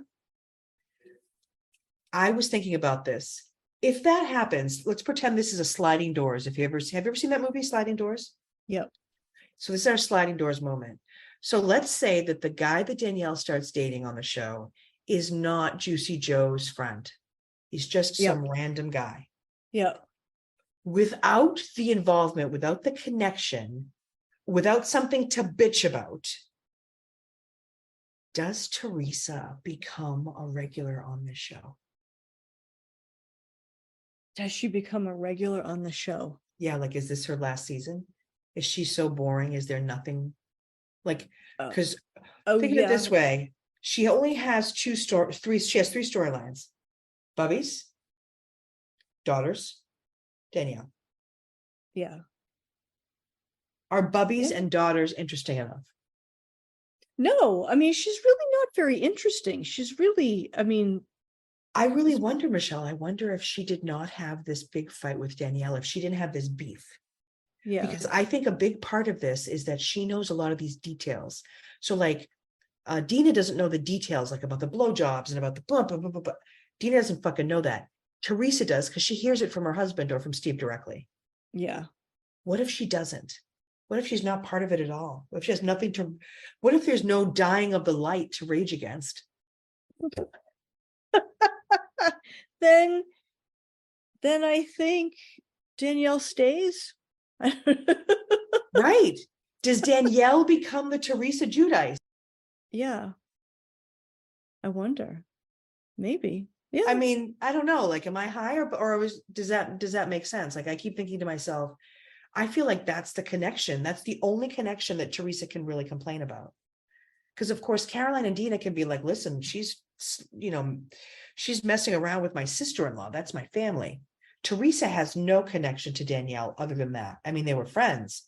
I was thinking about this. If that happens, let's pretend this is a sliding doors. Have you ever seen that movie, Sliding Doors? Yep. So this is our sliding doors moment. So let's say that the guy that Danielle starts dating on the show is not Juicy Joe's friend. He's just some random guy. Yeah. without the involvement, without the connection, without something to bitch about, does Teresa become a regular on this show? Does she become a regular on the show? Yeah, like, is this her last season? Is she so boring? Is there nothing like, because think of it this way, she only has she has three storylines: Bubby's, daughters, Danielle. Yeah. Are Bubby's and daughters interesting enough? No, I mean, she's really not very interesting. She's really, I mean, I really wonder, Michelle, I wonder if she did not have this big fight with Danielle, if she didn't have this beef. yeah. Because I think a big part of this is that she knows a lot of these details. So like Dina doesn't know the details, like about the blowjobs and about the blah, blah, blah, blah, blah. Dina doesn't fucking know that. Teresa does, because she hears it from her husband or from Steve directly. Yeah. What if she doesn't? What if she's not part of it at all? What if she has nothing to, what if there's no dying of the light to rage against? then I think Danielle stays. Right. Does Danielle become the Teresa Giudice? Yeah. I wonder. Maybe. Yeah. I mean, I don't know. Like, am I high or does that make sense? Like, I keep thinking to myself, I feel like that's the connection. That's the only connection that Teresa can really complain about. Because of course, Caroline and Dina can be like, listen, she's messing around with my sister-in-law. That's my family. Teresa has no connection to Danielle other than that. I mean, they were friends,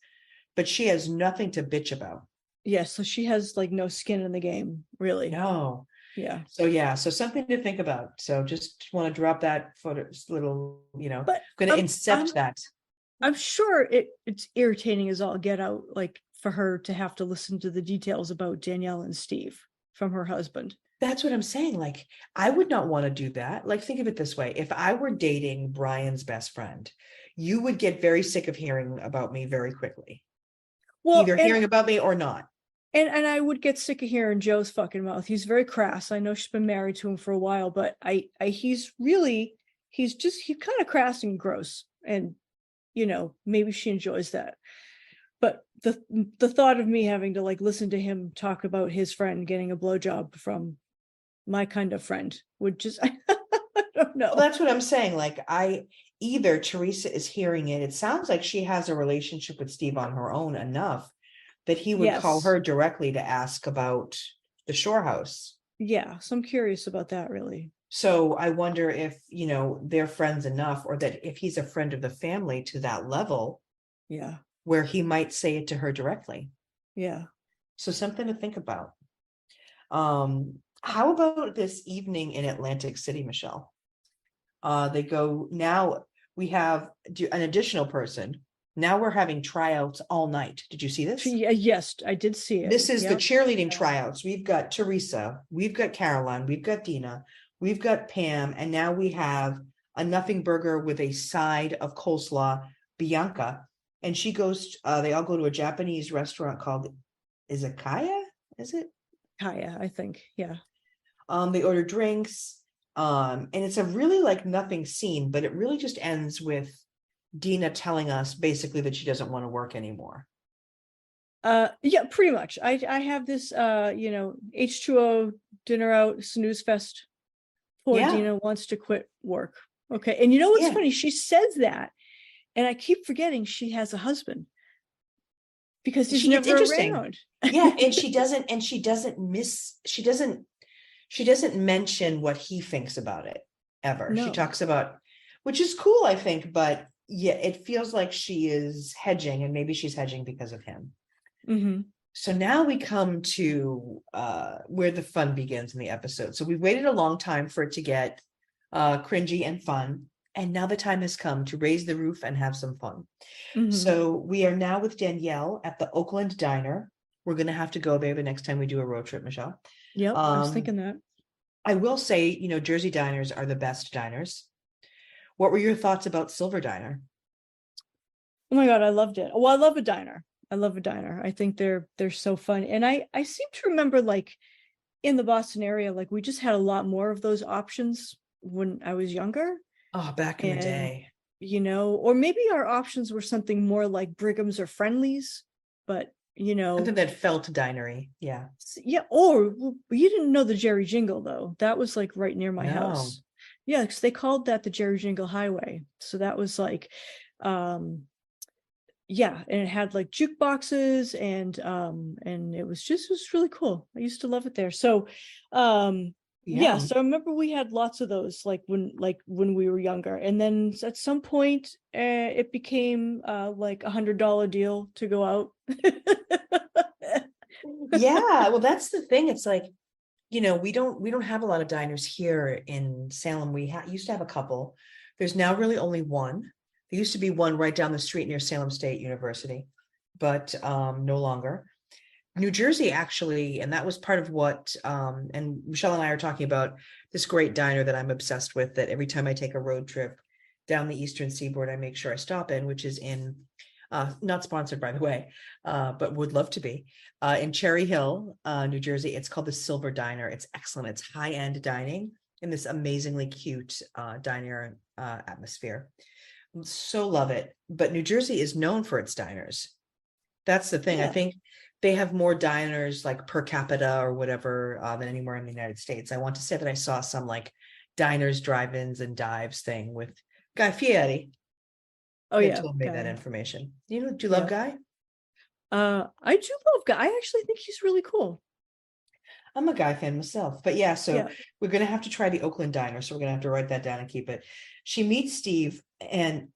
but she has nothing to bitch about. Yeah. So she has like no skin in the game, really. No. Yeah. So something to think about. So just want to drop that for little, but going to incept that. I'm sure it's irritating as all get out, like for her to have to listen to the details about Danielle and Steve from her husband. That's what I'm saying. Like, I would not want to do that. Like, think of it this way. If I were dating Brian's best friend, you would get very sick of hearing about me very quickly. Well, either hearing about me or not. And I would get sick of hearing Joe's fucking mouth. He's very crass. I know she's been married to him for a while, but he's kind of crass and gross. And, maybe she enjoys that. But the thought of me having to like listen to him talk about his friend getting a blowjob from my kind of friend would just, I don't know. Well, that's what I'm saying. Like, either Teresa is hearing it. It sounds like she has a relationship with Steve on her own enough that he would call her directly to ask about the Shore House. Yeah. So I'm curious about that, really. So I wonder if, they're friends enough, or that if he's a friend of the family to that level. Yeah. Where he might say it to her directly. Yeah. So something to think about. How about this evening in Atlantic City, Michelle? They go, now we have an additional person. Now we're having tryouts all night. Did you see this? Yes, I did see it. This is the cheerleading tryouts. We've got Teresa, we've got Caroline, we've got Dina, we've got Pam, and now we have a nothing burger with a side of coleslaw, Bianca. And she goes, they all go to a Japanese restaurant called Izakaya, is it? Kaya, I think, yeah. They order drinks, and it's a really like nothing scene, but it really just ends with Dina telling us basically that she doesn't want to work anymore. Yeah, pretty much. I have this H2O dinner out snooze fest. Poor Dina wants to quit work. Okay. And you know what's funny? She says that, and I keep forgetting she has a husband because he's never around. Yeah, and she doesn't mention what he thinks about it ever. No. She talks about, which is cool, I think, but yeah, it feels like she is hedging, and maybe she's hedging because of him. Mm-hmm. So now we come to where the fun begins in the episode. So we waited a long time for it to get cringy and fun. And now the time has come to raise the roof and have some fun. Mm-hmm. So we are now with Danielle at the Oakland Diner. We're going to have to go there the next time we do a road trip, Michelle. Yep, I was thinking that. I will say, Jersey diners are the best diners. What were your thoughts about Silver Diner? Oh my God, I loved it. Well, I love a diner. I think they're so fun. And I seem to remember, like, in the Boston area, like, we just had a lot more of those options when I was younger. Oh, back in the day. or maybe our options were something more like Brigham's or Friendly's, but Something that felt dinery. Yeah. yeah. Or you didn't know the Jerry Jingle though. That was like right near my No. house. Yeah, because they called that the Jerry Jingle Highway. So that was like, yeah, and it had like jukeboxes and it was really cool. I used to love it there. So yeah, so I remember we had lots of those like when we were younger, and then at some point it became like $100 deal to go out. Yeah, well, that's the thing. It's like, we don't have a lot of diners here in Salem. We used to have a couple. There's now really only one. There used to be one right down the street near Salem State University, but no longer. New Jersey, actually, and that was part of what, and Michelle and I are talking about this great diner that I'm obsessed with, that every time I take a road trip down the Eastern Seaboard, I make sure I stop in, which is in, not sponsored, by the way, but would love to be, in Cherry Hill, New Jersey. It's called the Silver Diner. It's excellent. It's high-end dining in this amazingly cute diner atmosphere. So love it. But New Jersey is known for its diners. That's the thing. Yeah. I think they have more diners like per capita or whatever than anywhere in the United States. I want to say that I saw some like diners, drive-ins, and dives thing with Guy Fieri. Oh yeah, told me Guy. that information. Do you love Guy? I do love Guy. I actually think he's really cool. I'm a Guy fan myself, but yeah, so we're going to have to try the Oakland Diner. So we're going to have to write that down and keep it. She meets Steve, and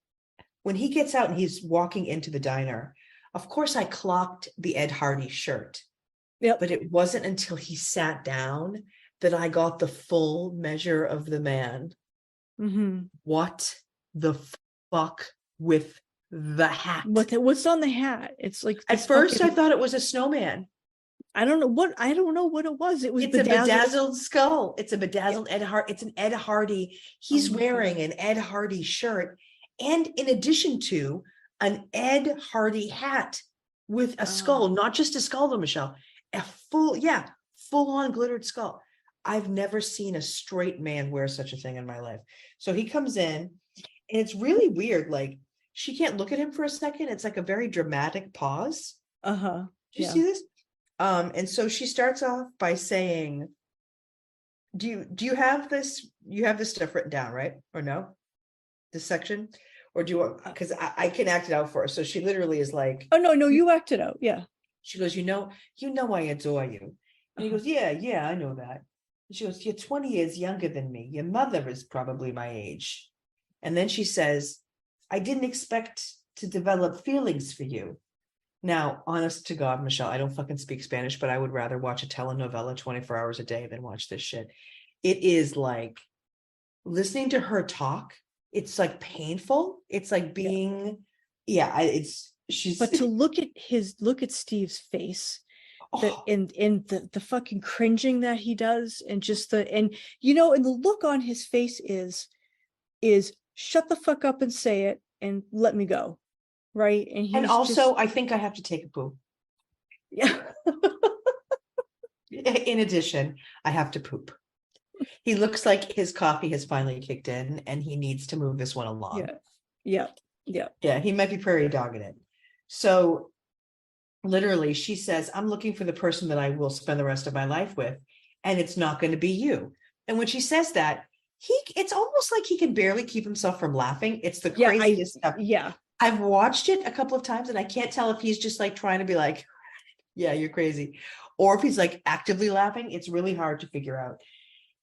when he gets out and he's walking into the diner, of course I clocked the Ed Hardy shirt. Yep. But it wasn't until he sat down that I got the full measure of the man. Mm-hmm. What the fuck with the hat? What's on the hat? It's like, at first I thought it was a snowman. I don't know what it was. It's a bedazzled skull. It's a bedazzled Ed Hardy. It's an Ed Hardy. He's wearing an Ed Hardy shirt, and in addition to an Ed Hardy hat with a skull, not just a skull though, Michelle, a full on glittered skull. I've never seen a straight man wear such a thing in my life. So he comes in, and it's really weird. Like, she can't look at him for a second. It's like a very dramatic pause. Uh-huh. Do you see this? And so she starts off by saying, do you have this? You have this stuff written down, right? Or no? This section? Or do you want, because I can act it out for her. So she literally is like, oh no, you act it out. Yeah. She goes, you know I adore you. And he goes, yeah, I know that. And she goes, you're 20 years younger than me. Your mother is probably my age. And then she says, I didn't expect to develop feelings for you. Now, honest to God, Michelle, I don't fucking speak Spanish, but I would rather watch a telenovela 24 hours a day than watch this shit. It is like listening to her talk. It's like painful. It's like being, but to look at Steve's face, and the fucking cringing that he does, and just and the look on his face is shut the fuck up and say it and let me go. Right. And also, I think I have to take a poo. Yeah. In addition, I have to poop. He looks like his coffee has finally kicked in and he needs to move this one along. Yeah. He might be prairie dogging it. So literally, she says, I'm looking for the person that I will spend the rest of my life with, and it's not going to be you. And when she says that, it's almost like he can barely keep himself from laughing. It's the craziest stuff. Yeah. I've watched it a couple of times and I can't tell if he's just like trying to be like, yeah, you're crazy, or if he's like actively laughing. It's really hard to figure out.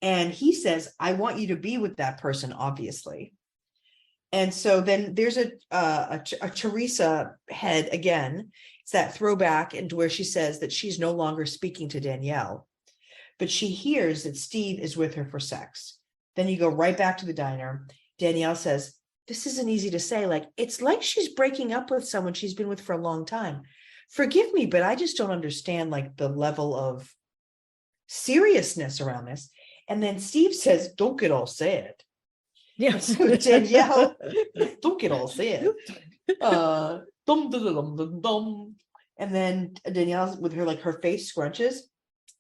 And he says, I want you to be with that person, obviously. And so then there's a Teresa head again. It's that throwback into where she says that she's no longer speaking to Danielle, but she hears that Steve is with her for sex. Then you go right back to the diner. Danielle says, this isn't easy to say. Like, it's like she's breaking up with someone she's been with for a long time. Forgive me, but I just don't understand like the level of seriousness around this. And then Steve says, don't get all sad. Yes. Danielle, don't get all sad. Dum, dum, dum, dum, dum. And then Danielle with her face scrunches.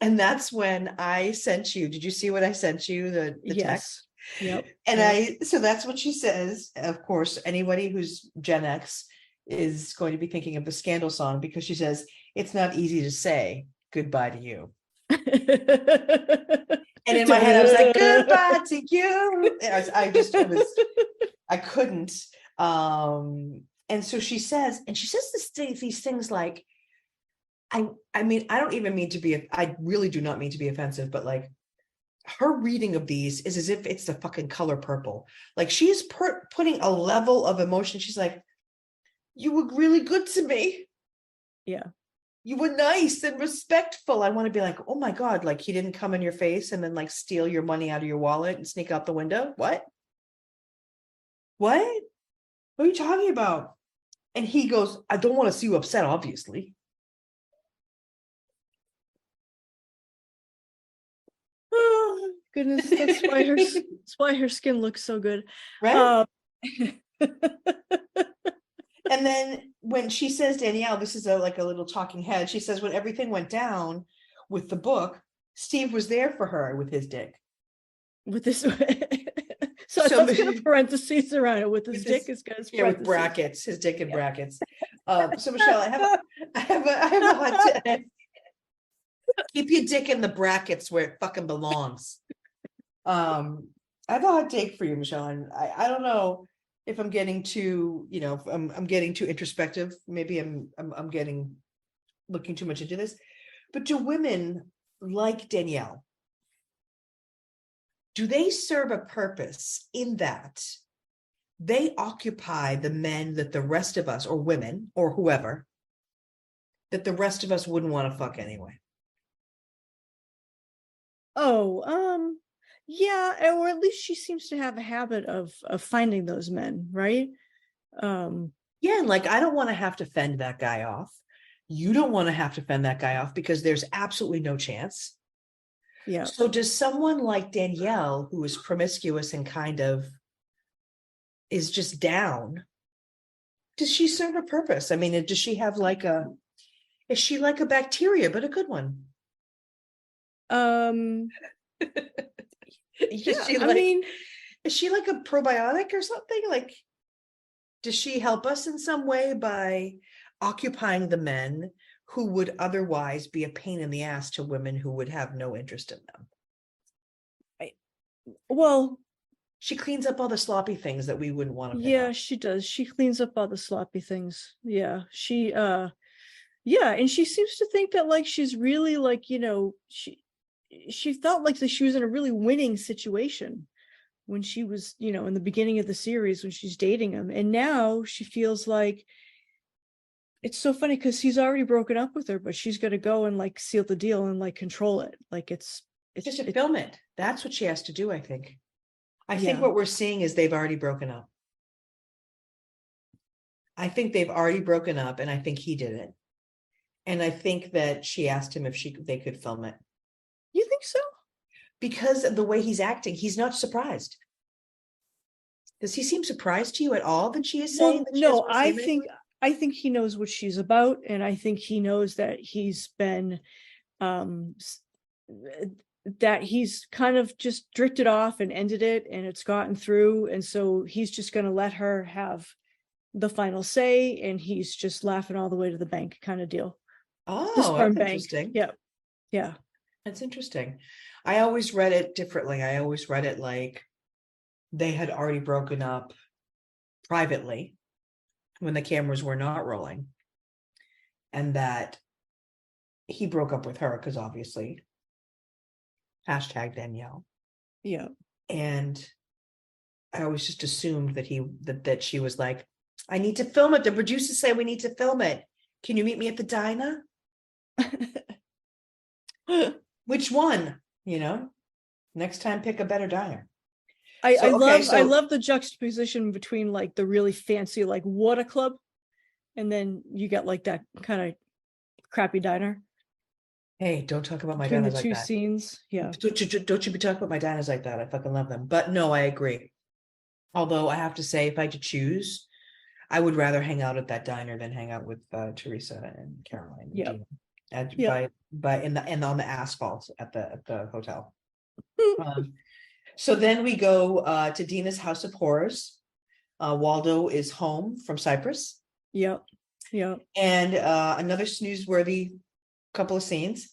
And that's when I sent you. Did you see what I sent you? The yes. text? Yep. And so that's what she says. Of course, anybody who's Gen X is going to be thinking of the Scandal song, because she says, it's not easy to say goodbye to you. And in my head, I was like, goodbye to you. I couldn't. And so she says these things like, I mean, I don't even mean to be, I really do not mean to be offensive, but like, her reading of these is as if it's the fucking color purple. Like, she is putting a level of emotion. She's like, you were really good to me. Yeah. You were nice and respectful. I want to be like, oh my God, like, he didn't come in your face and then like steal your money out of your wallet and sneak out the window. What are you talking about? And he goes, I don't want to see you upset, obviously. Oh goodness, that's why her skin looks so good. Right. And then when she says, Danielle, this is like a little talking head. She says, when everything went down with the book, Steve was there for her with his dick. With this, so I was going to parentheses around it. With his dick is guys. Yeah, with brackets, his dick in brackets. So Michelle, I have a hot tip. Keep your dick in the brackets where it fucking belongs. I have a hot take for you, Michelle, and I don't know if I'm getting too, I'm getting too introspective. Maybe I'm looking too much into this. But do women like Danielle, do they serve a purpose in that they occupy the men that the rest of us, or women, or whoever, that the rest of us wouldn't want to fuck anyway? Oh, yeah, or at least she seems to have a habit of finding those men, right? Yeah, and like, I don't want to have to fend that guy off. You don't want to have to fend that guy off, because there's absolutely no chance. Yeah. So does someone like Danielle, who is promiscuous and kind of is just down, does she serve a purpose? I mean, does she have is she like a bacteria, but a good one? Yeah, I mean, is she like a probiotic or something? Like, does she help us in some way by occupying the men who would otherwise be a pain in the ass to women who would have no interest in them? Well, she cleans up all the sloppy things that we wouldn't want to pick up. She does. She cleans up all the sloppy things. Yeah. Yeah, and she seems to think that like she's really like, she felt like that she was in a really winning situation when she was, in the beginning of the series when she's dating him. And now she feels like it's so funny because he's already broken up with her, but she's going to go and like seal the deal and like control it. Like it's just to film it. That's what she has to do, I think. I think what we're seeing is they've already broken up. I think they've already broken up, and I think he did it. And I think that she asked him if they could film it. You think so? Because of the way he's acting, he's not surprised. Does he seem surprised to you at all that she is saying? No, I think he knows what she's about, and I think he knows that he's been that he's kind of just drifted off and ended it, and it's gotten through, and so he's just going to let her have the final say, and he's just laughing all the way to the bank kind of deal. Oh, that's interesting. Yeah, that's interesting. I always read it differently. I always read it like they had already broken up privately when the cameras were not rolling, and that he broke up with her because obviously #Danielle. Yeah. And I always just assumed that that she was like, I need to film it. The producers say we need to film it. Can you meet me at the diner? Which one? Next time pick a better diner. I love the juxtaposition between like the really fancy like water club, and then you get like that kind of crappy diner. Hey, don't talk about my diners like that. Between the two scenes. Yeah. Don't you be talking about my diners like that. I fucking love them. But no, I agree. Although I have to say, if I had to choose, I would rather hang out at that diner than hang out with Teresa and Caroline. Yeah. And on the asphalt at the hotel. So then we go to Dina's House of Horrors. Waldo is home from Cyprus. Yep. Yep. And another snooze-worthy couple of scenes.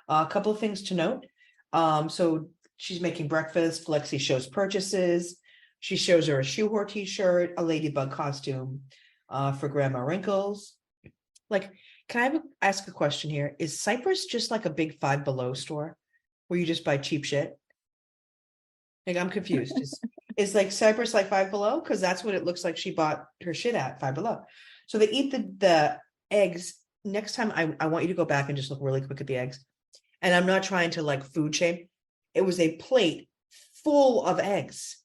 A couple of things to note. So she's making breakfast. Lexi shows purchases. She shows her a shoe whore t-shirt, a ladybug costume for Grandma Wrinkles. Like, can I ask a question here? Is Cyprus just like a big Five Below store where you just buy cheap shit? Like, I'm confused. Is like Cyprus like Five Below? Because that's what it looks like she bought her shit at, Five Below. So they eat the eggs. Next time I want you to go back and just look really quick at the eggs. And I'm not trying to like food shame. It was a plate full of eggs.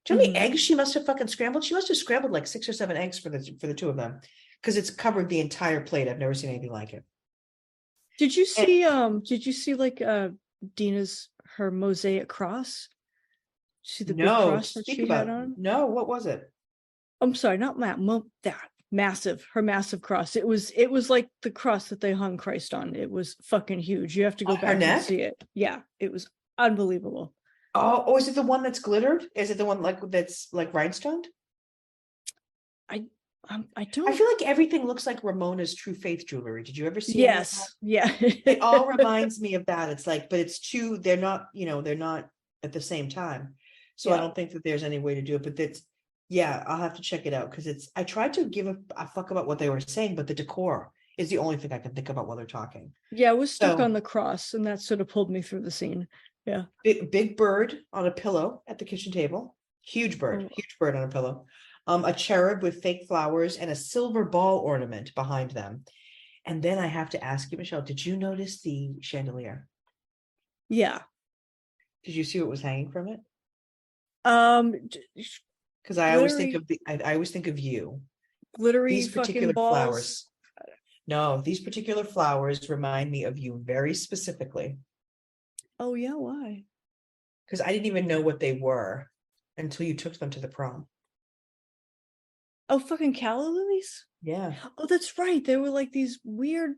Do you know how many eggs she must have fucking scrambled? She must have scrambled like 6 or 7 eggs for the two of them, because it's covered the entire plate. I've never seen anything like it. Did you see like Dina's her mosaic cross? See the big cross that she had on? No, what was it? I'm sorry, not that massive, her massive cross. It was like the cross that they hung Christ on. It was fucking huge. You have to go back and see it. Yeah, it was unbelievable. Oh, is it the one that's glittered? Is it the one that's like rhinestoned? I don't. I feel like everything looks like Ramona's True Faith jewelry. Did you ever see? Yes. Yeah. It all reminds me of that. It's like, but it's two. They're not at the same time. So I don't think that there's any way to do it. But that's, yeah, I'll have to check it out, because I tried to give a fuck about what they were saying, but the decor is the only thing I can think about while they're talking. Yeah, I was stuck on the cross, and that sort of pulled me through the scene. Yeah. Big bird on a pillow at the kitchen table. Huge bird on a pillow. A cherub with fake flowers and a silver ball ornament behind them. And then I have to ask you, Michelle, did you notice the chandelier? Yeah. Did you see what was hanging from it? Because I always think of you. Glittery These particular balls. flowers. No, these particular flowers remind me of you very specifically. Oh yeah, why? Because I didn't even know what they were until you took them to the prom. Oh, fucking calla lilies? Yeah. Oh, that's right. They were like these weird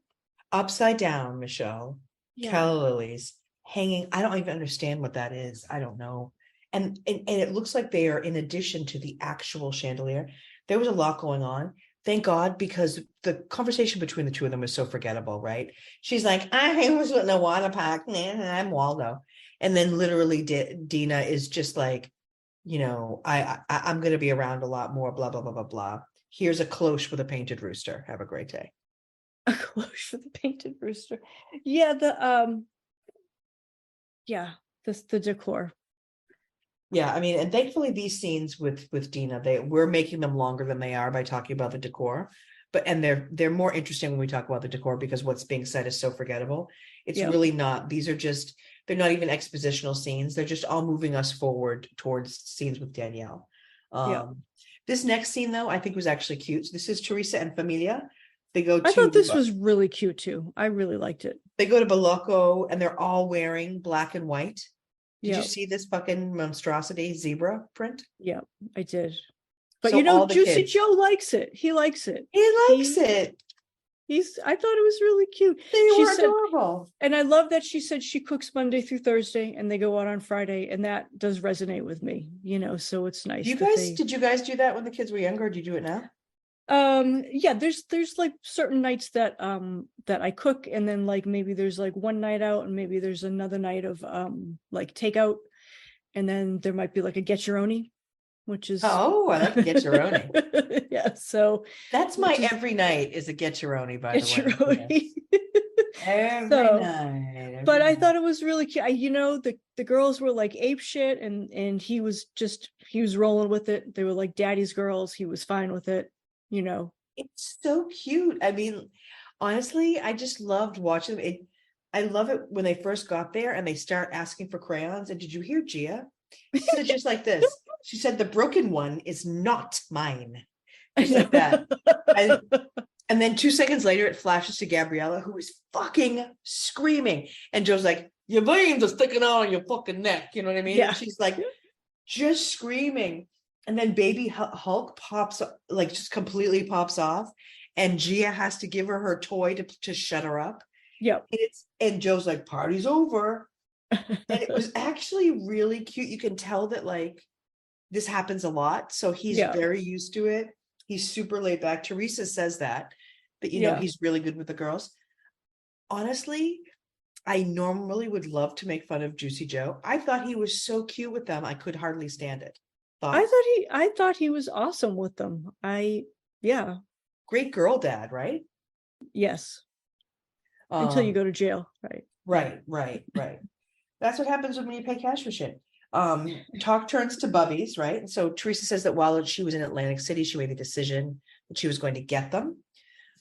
upside down, Michelle. Yeah. Calla lilies hanging. I don't even understand what that is. I don't know. And it looks like they are in addition to the actual chandelier. There was a lot going on. Thank God, because the conversation between the two of them was so forgettable, right? She's like, I was in a water park, and I'm Waldo. And then literally Dina is just like, I'm going to be around a lot more, blah, blah, blah, blah, blah. Here's a cloche with a painted rooster. Have a great day. A cloche with a painted rooster. Yeah, the decor. Yeah, I mean, and thankfully these scenes with Dina, we're making them longer than they are by talking about the decor, and they're more interesting when we talk about the decor, because what's being said is so forgettable. It's really not. These are just, they're not even expositional scenes. They're just all moving us forward towards scenes with Danielle. This next scene though, I think was actually cute. So this is Teresa and Familia. I thought this was really cute too. I really liked it. They go to Balocco and they're all wearing black and white. Did you see this fucking monstrosity zebra print? Yeah, I did. But Juicy Joe likes it. He likes it. He likes it. I thought it was really cute. They were adorable. And I love that she said she cooks Monday through Thursday and they go out on Friday. And that does resonate with me, so it's nice. Did you guys do that when the kids were younger? Or do you do it now? Yeah, there's like certain nights that I cook, and then like maybe there's like one night out, and maybe there's another night of like takeout, and then there might be like a get your own-y, which is I like a get your own-y. Yeah, so that's my every night is a get your own-y, by get the way. Every night. But I thought it was really cute. The girls were like ape shit, and he was rolling with it. They were like daddy's girls. He was fine with it. It's so cute. I mean, honestly, I just loved watching them. I love it when they first got there and they start asking for crayons. And did you hear Gia? She said just like this. She said, the broken one is not mine. Just like that. And then 2 seconds later, it flashes to Gabriella, who is fucking screaming. And Joe's like, your veins are sticking out on your fucking neck. You know what I mean? Yeah. And she's like, just screaming. And then baby Hulk pops, like just completely pops off. And Gia has to give her toy to shut her up. Yeah. And Joe's like, party's over. And it was actually really cute. You can tell that like this happens a lot. So he's Yeah, very used to it. He's super laid back. Teresa says that yeah. he's really good with the girls. Honestly, I normally would love to make fun of Juicy Joe. I thought he was so cute with them. I could hardly stand it. Thoughts? I thought he was awesome with them. Yeah, Great girl dad, right? yes. Until you Um, go to jail, right? right. That's what happens when you pay cash for shit. Talk turns to Bubbies, right? And so Teresa says that while she was in Atlantic City, she made a decision that she was going to get them.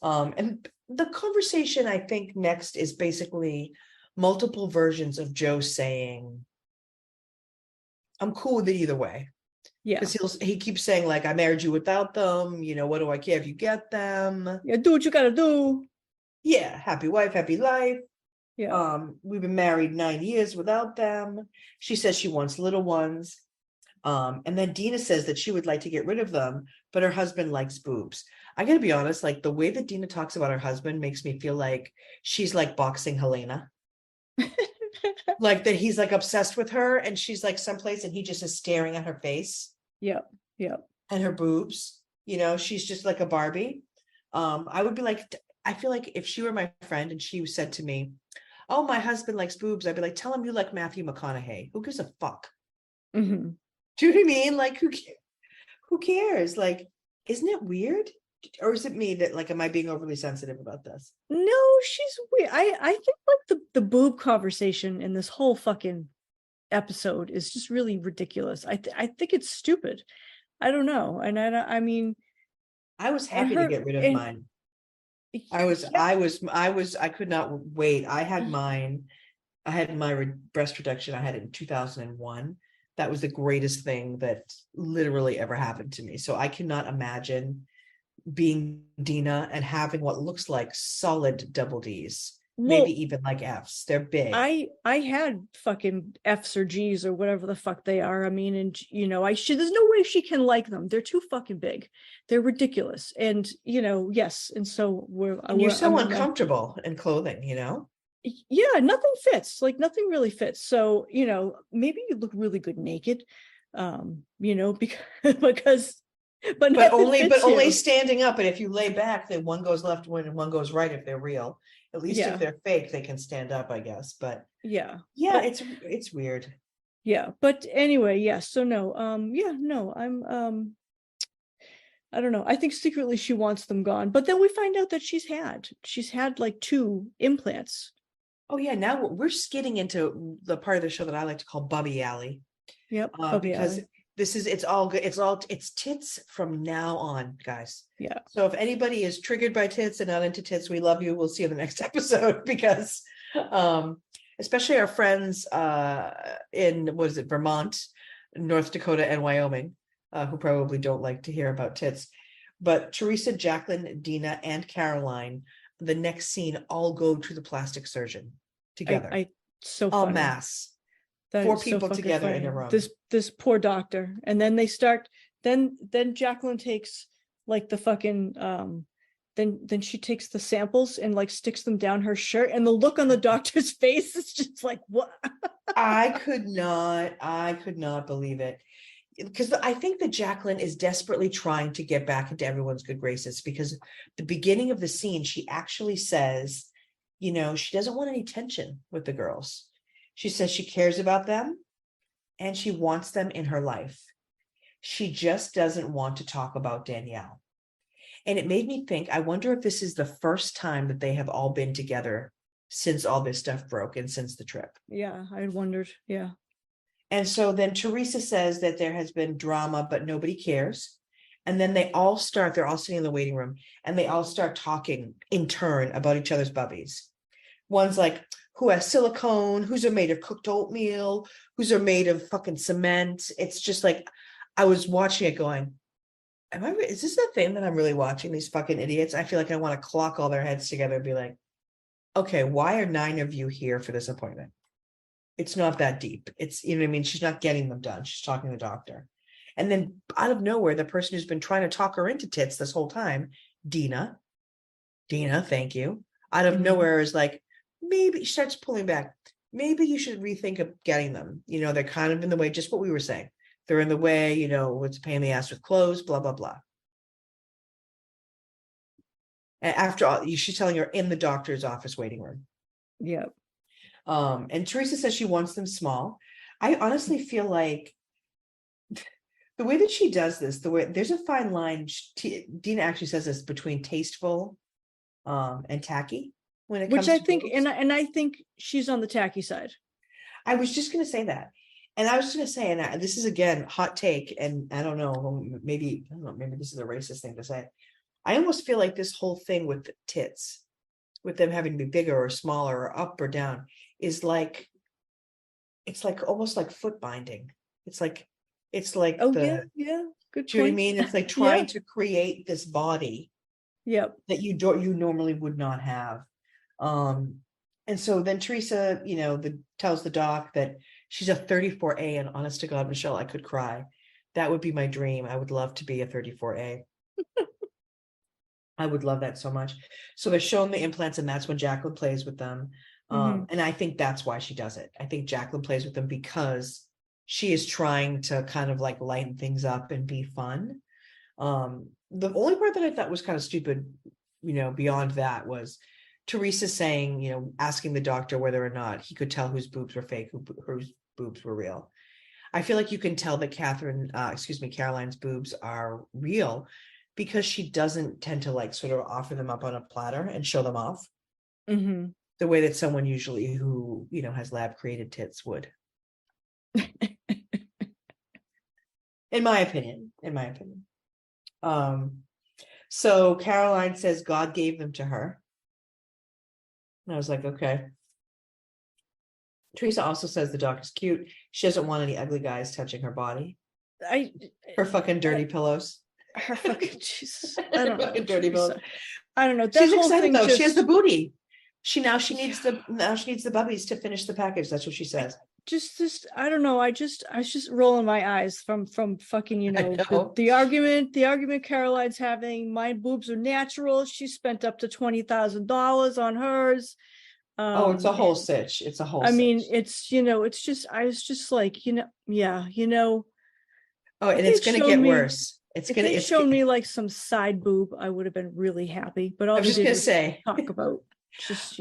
And the conversation, I think, next is basically multiple versions of Joe saying, I'm cool with it either way. Yeah. Because he keeps saying, like, I married you without them, what do I care if you get them? Yeah, do what you gotta do. Yeah, happy wife, happy life. Yeah. We've been married 9 years without them. She says she wants little ones. And then Dina says that she would like to get rid of them, but her husband likes boobs. I gotta be honest, like the way that Dina talks about her husband makes me feel like she's like boxing Helena. Like that he's like obsessed with her and she's like someplace and he just is staring at her face Yeah. Yeah. and her boobs. She's just like a Barbie. I would be like, I feel like if she were my friend and she said to me, oh, my husband likes boobs, I'd be like, tell him you like Matthew McConaughey. Who gives a fuck? Hmm. Do you know what I mean? Like, who cares? Like, isn't it weird? Or is it me that like, am I being overly sensitive about this? No, she's weird. I think like the boob conversation in this whole fucking episode is just really ridiculous. I think it's stupid. I don't know. And I mean, I was and happy to her get rid of and mine. yeah, I could not wait. I had mine. I had my breast reduction. I had it in 2001. That was the greatest thing that literally ever happened to me. So I cannot imagine being Dina and having what looks like solid double D's, well, maybe even like F's. They're big. I had fucking F's or G's or whatever the fuck they are. I mean, and I should, there's no way she can like them. They're too fucking big. They're ridiculous. And yes. And so And you're so I'm like, uncomfortable in clothing, yeah, nothing fits. Like nothing really fits. So, maybe you look really good naked. Because because but But nothing fits only you. standing up. And if you lay back, then one goes left and one goes right if they're real. At least if Yeah. they're fake, they can stand up, I guess. But Yeah. yeah, But it's weird. yeah, but anyway, yeah. So no, yeah, no, I don't know. I think secretly she wants them gone, but then we find out that she's had like 2 implants. Oh yeah, now we're skidding into the part of the show that I like to call Bubby Alley. Yep, Bubby Because Alley. it's all good. It's tits from now on, guys. Yeah. So if anybody is triggered by tits and not into tits, we love you. We'll see you in the next episode because especially our friends in what is it, Vermont, North Dakota, and Wyoming, who probably don't like to hear about tits. But Teresa, Jacqueline, Dina, and Caroline, the next scene all go to the plastic surgeon together. I so En funny. masse. That 4 is so people fucking together in funny. a room. This poor doctor. And then they start then Jacqueline takes like the fucking then she takes the samples and like sticks them down her shirt, and the look on the doctor's face is just like, what? I could not believe it. Because I think that Jacqueline is desperately trying to get back into everyone's good graces, because the beginning of the scene, she actually says, she doesn't want any tension with the girls. She says she cares about them and she wants them in her life. She just doesn't want to talk about Danielle. And it made me think, I wonder if this is the first time that they have all been together since all this stuff broke and since the trip. Yeah, I had wondered. Yeah. And so then Teresa says that there has been drama, but nobody cares. And then they're all sitting in the waiting room and they all start talking in turn about each other's bubbies. One's like, who has silicone, who's are made of cooked oatmeal, who's are made of fucking cement. It's just like, I was watching it going, is this the thing that I'm really watching, these fucking idiots? I feel like I want to clock all their heads together and be like, okay, why are 9 of you here for this appointment? It's not that deep. It's, what I mean? She's not getting them done. She's talking to the doctor. And then out of nowhere, the person who's been trying to talk her into tits this whole time, Dina, thank you. Out of nowhere is like, maybe she starts pulling back. maybe you should rethink of getting them. They're kind of in the way, just what we were saying. They're in the way, it's a pain in the ass with clothes, blah, blah, blah. And after all, she's telling her in the doctor's office waiting room. Yeah. And Teresa says she wants them small. I honestly feel like the way that she does this, there's a fine line. Dina actually says this between tasteful and tacky when it comes Which I to think, boobs. and I think she's on the tacky side. I was just going to say that. And I was just going to say, and this is again, hot take. And I don't know, maybe this is a racist thing to say. I almost feel like this whole thing with the tits, with them having to be bigger or smaller or up or down, is like, it's like almost like foot binding. It's like Oh, the, yeah. Good do you know what I point. mean? It's like trying to create this body Yep. that you normally would not have. And so then Teresa, tells the doc that she's a 34A, and honest to God, Michelle, I could cry. That would be my dream. I would love to be a 34A. I would love that so much. So they're showing the implants, and that's when Jacqueline plays with them. And I think that's why she does it. I think Jacqueline plays with them because she is trying to kind of like lighten things up and be fun. The only part that I thought was kind of stupid, beyond that, was Teresa saying, asking the doctor whether or not he could tell whose boobs were fake, whose boobs were real. I feel like you can tell that Caroline's boobs are real because she doesn't tend to like sort of offer them up on a platter and show them off the way that someone usually who, has lab created tits would. In my opinion. So Caroline says God gave them to her. And I was like, okay. Teresa also says the doctor's cute. She doesn't want any ugly guys touching her body. Her fucking dirty pillows. Her fucking Jesus. I don't know. Fucking dirty pillows. I don't know. That She's whole excited thing though. She has the booty. She needs the bubbies to finish the package. That's what she says. Just I don't know. I was just rolling my eyes from fucking, know. the argument Caroline's having. My boobs are natural. She spent up to $20,000 on hers. It's a whole sitch. It's a whole I mean, sitch. it's, it's just, I was just like, yeah, Oh, and it's going to get worse. It's shown me like some side boob, I would have been really happy. But all I was just going to say, talk about just,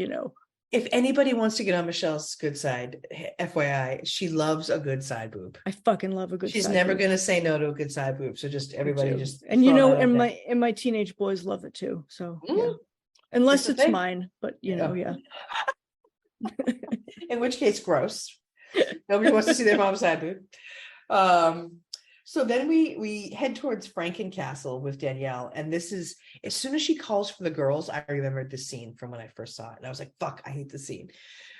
if anybody wants to get on Michelle's good side, FYI, she loves a good side boob. I fucking love a good She's side never boob. going to say no to a good side boob. So just everybody just, and and my teenage boys love it too. So yeah. Unless it's mine, but yeah. In which case, gross. Nobody wants to see their mom's side boob. So then we head towards Frankencastle with Danielle, and this is, as soon as she calls for the girls, I remembered the scene from when I first saw it, and I was like, fuck, I hate the scene,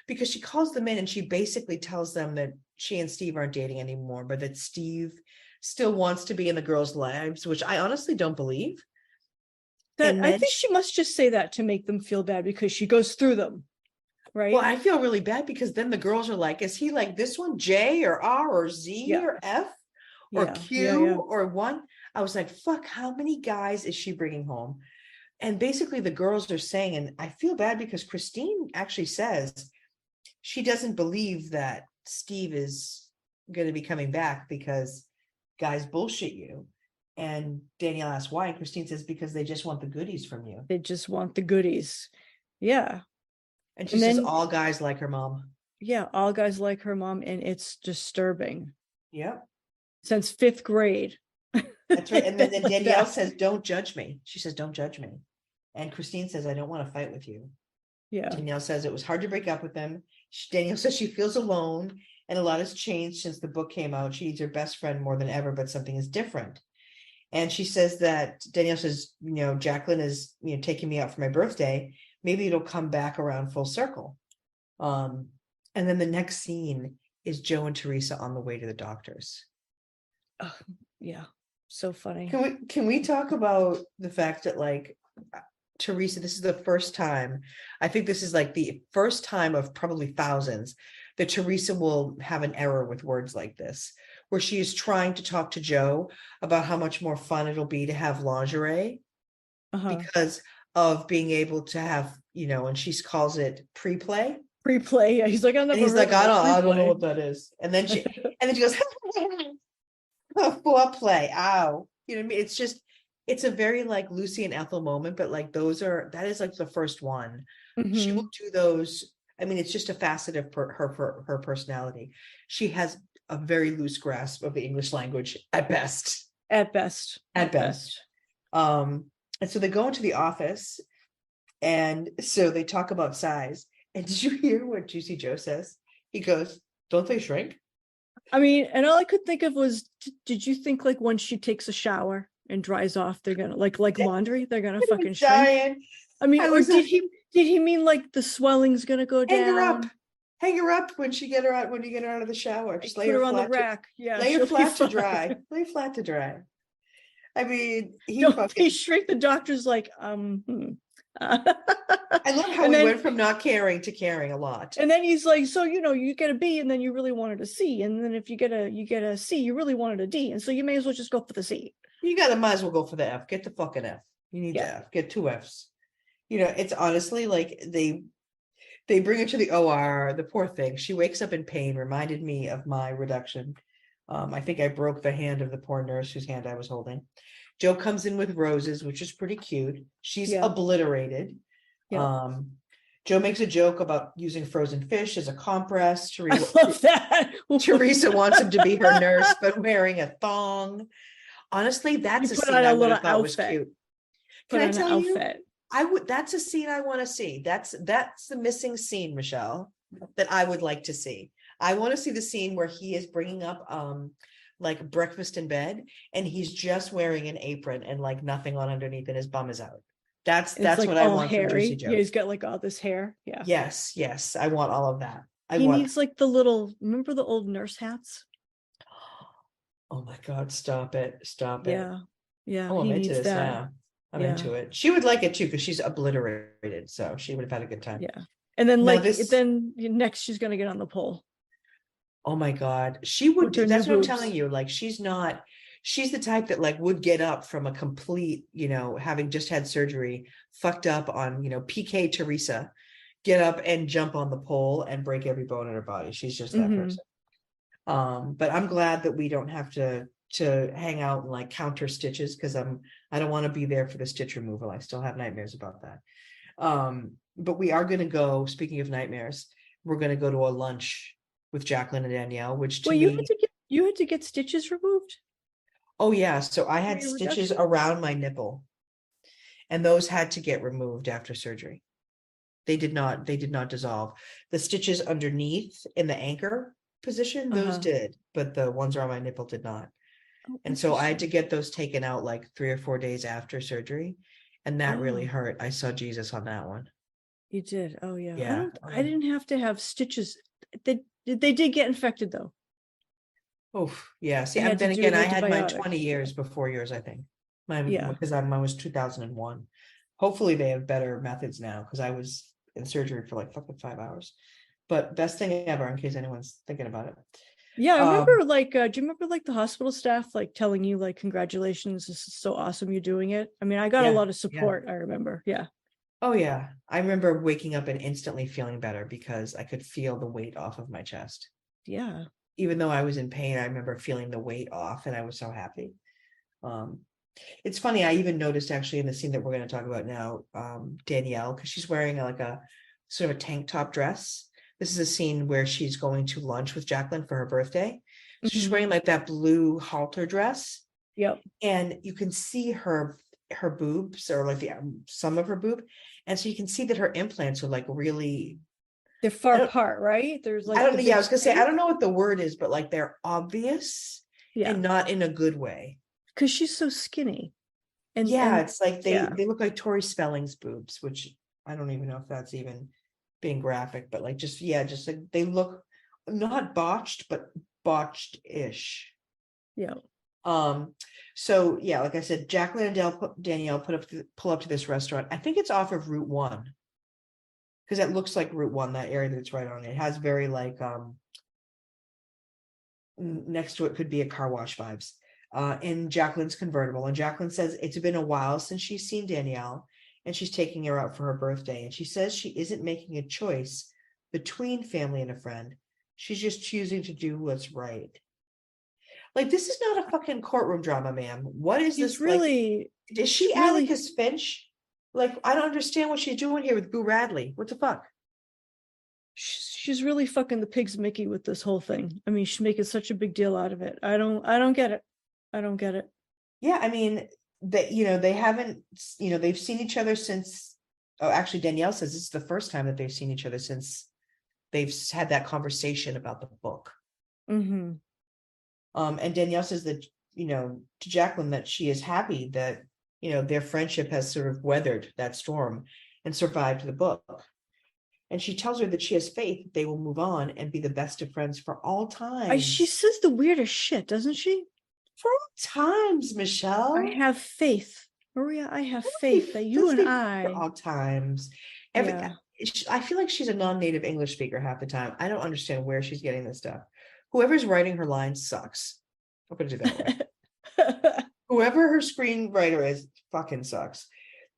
because she calls them in and she basically tells them that she and Steve aren't dating anymore, but that Steve still wants to be in the girls' lives, which I honestly don't believe. I think she must just say that to make them feel bad because she goes through them, right? Well, I feel really bad because then the girls are like, is he like this one, J or R or Z or F or Q or one? I was like, fuck, how many guys is she bringing home? And basically the girls are saying, and I feel bad because Christine actually says she doesn't believe that Steve is going to be coming back because guys bullshit you. And Danielle asks why, and Christine says because they just want the goodies from you. They just want the goodies. Yeah. And she says all guys like her mom. Yeah, all guys like her mom, and it's disturbing. Yeah. Since 5th grade. That's right. And then Danielle says, don't judge me. She says, don't judge me. And Christine says, I don't want to fight with you. Yeah. Danielle says it was hard to break up with them. Danielle says she feels alone and a lot has changed since the book came out. She needs her best friend more than ever, but something is different. And she says that Danielle says, Jacqueline is, taking me out for my birthday. Maybe it'll come back around full circle. And then the next scene is Joe and Teresa on the way to the doctors. Oh, yeah. So funny. Can we talk about the fact that like Teresa, this is the first time, I think this is like the first time of probably thousands that Teresa will have an error with words like this, where she is trying to talk to Joe about how much more fun it'll be to have lingerie because of being able to have, and she calls it pre-play. Replay. Yeah, he's like, I've And never he's heard like, of a I don't know replay. what that is. And then she goes, foreplay. Ow. You know what I mean? It's just, it's a very like Lucy and Ethel moment, but like that is like the first one. She will Mhm. do those. I mean, it's just a facet of her personality. She has a very loose grasp of the English language at best. At best. At At best. best. And so they go into the office, and so they talk about size. And did you hear what Juicy Joe says? He goes, "Don't they shrink?" I mean, and all I could think of was, did you think like when she takes a shower and dries off, they're gonna like laundry, they're gonna I fucking was shrink? dying. I mean, I or was did he mean like the swelling's gonna go hang her up. down? Hang her up when you get her out of the shower. Just Like, put her on the rack. Yeah, lay her she'll be flat to fine. dry. Lay flat to dry. I mean, he Don't they fucking shrink? The doctor's like, I love how and we then went from not caring to caring a lot. and then he's like, so you get a B, and then you really wanted a C, and then if you get a C, you really wanted a D, and so you may as well just go for the C. Might as well go for the F. Get the fucking F. You need the Yeah. F. Get 2 Fs. It's honestly like they bring her to the OR. The poor thing. She wakes up in pain. Reminded me of my reduction. I think I broke the hand of the poor nurse whose hand I was holding. Joe comes in with roses, which is pretty cute. She's Yeah. obliterated. Yeah. Joe makes a joke about using frozen fish as a compress. I love that. Teresa wants him to be her nurse, but wearing a thong. Honestly, that's You a put scene on I a would little have thought was outfit. cute. Put Can I on an tell you? outfit. That's a scene I want to see. That's the missing scene, Michelle, that I would like to see. I want to see the scene where he is bringing up like breakfast in bed, and he's just wearing an apron and like nothing on underneath, and his bum is out. And it's That's like what I all want from Juicy hairy. Joe. Yeah, he's got like all this hair. Yeah. Yes, I want all of that. He needs like the little, remember the old nurse hats? Oh my God, stop it. Yeah. Yeah, Oh, I'm he into needs this that. now. I'm Yeah. into it. She would like it too, because she's obliterated, so she would have had a good time. Yeah. And then Now then next she's gonna get on the pole. Oh my God. She would, With her that's new what I'm boobs. telling you. Like, she's the type that like would get up from a complete, having just had surgery, fucked up on, PK Teresa, get up and jump on the pole and break every bone in her body. She's just that person. But I'm glad that we don't have to hang out and like counter stitches, because I don't want to be there for the stitch removal. I still have nightmares about that. But we are going to go, speaking of nightmares, we're going to go to a lunch with Jacqueline and Danielle, which to Well, me, you had to get stitches removed? oh yeah, so I had Your stitches reduction? around my nipple, and those had to get removed after surgery. They did not dissolve. The stitches underneath in the anchor position, those did, but the ones around my nipple did not. Oh, And so I had to get those taken out like 3 or 4 days after surgery, and that really hurt. I saw Jesus on that one. You did. Oh yeah. Yeah. I didn't have to have stitches. They did get infected though. Oh yeah. See, They had then to do again, an I had mine antibiotic. 20 years before yours, I think. Yeah. Because mine was 2001. Hopefully they have better methods now, because I was in surgery for like fucking 5 hours. But best thing ever, in case anyone's thinking about it. Yeah, I remember like do you remember like the hospital staff like telling you like, congratulations, this is so awesome you're doing it? I mean, I got a lot of support, I remember. Yeah. Oh yeah. I remember waking up and instantly feeling better because I could feel the weight off of my chest. Yeah. Even though I was in pain, I remember feeling the weight off, and I was so happy. It's funny, I even noticed actually in the scene that we're going to talk about now, Danielle, because she's wearing like a sort of a tank top dress. This is a scene where she's going to lunch with Jacqueline for her birthday. So she's wearing like that blue halter dress. Yep. And you can see her boobs, or like some of her boob. And so you can see that her implants are like really, they're far apart, right? There's like, I don't know. Yeah, I was gonna say, I don't know what the word is, but like they're obvious, and not in a good way. Because she's so skinny. And it's like they look like Tori Spelling's boobs, which I don't even know if that's even being graphic, but like just like they look not botched, but botched-ish. Yeah. So yeah, like I said, Jacqueline and Danielle pull up to this restaurant. I think it's off of Route 1, because it looks like Route 1, that area that's right on it. It has very like next to it could be a car wash vibes. In Jacqueline's convertible, and Jacqueline says it's been a while since she's seen Danielle, and she's taking her out for her birthday, and she says she isn't making a choice between family and a friend. She's just choosing to do what's right. Like, this is not a fucking courtroom drama, ma'am. What is He's this like? really, Is she really, Atticus Finch? Like, I don't understand what she's doing here with Boo Radley. What the fuck? she's really fucking the pig's Mickey with this whole thing. I mean, she's making such a big deal out of it. I don't get it. I don't get it. Yeah, I mean, that, they haven't, they've seen each other since, oh, actually, Danielle says this is the first time that they've seen each other since they've had that conversation about the book. Mm-hmm. And Danielle says that, to Jacqueline, that she is happy that, their friendship has sort of weathered that storm and survived the book. And she tells her that she has faith that they will move on and be the best of friends for all time. She says the weirdest shit, doesn't she? For all times, Michelle. I have faith, Maria. I have faith that you and I. For all times. Yeah. I feel like she's a non-native English speaker half the time. I don't understand where she's getting this stuff. Whoever's writing her lines sucks. I'm gonna do that way. Whoever her screenwriter is fucking sucks.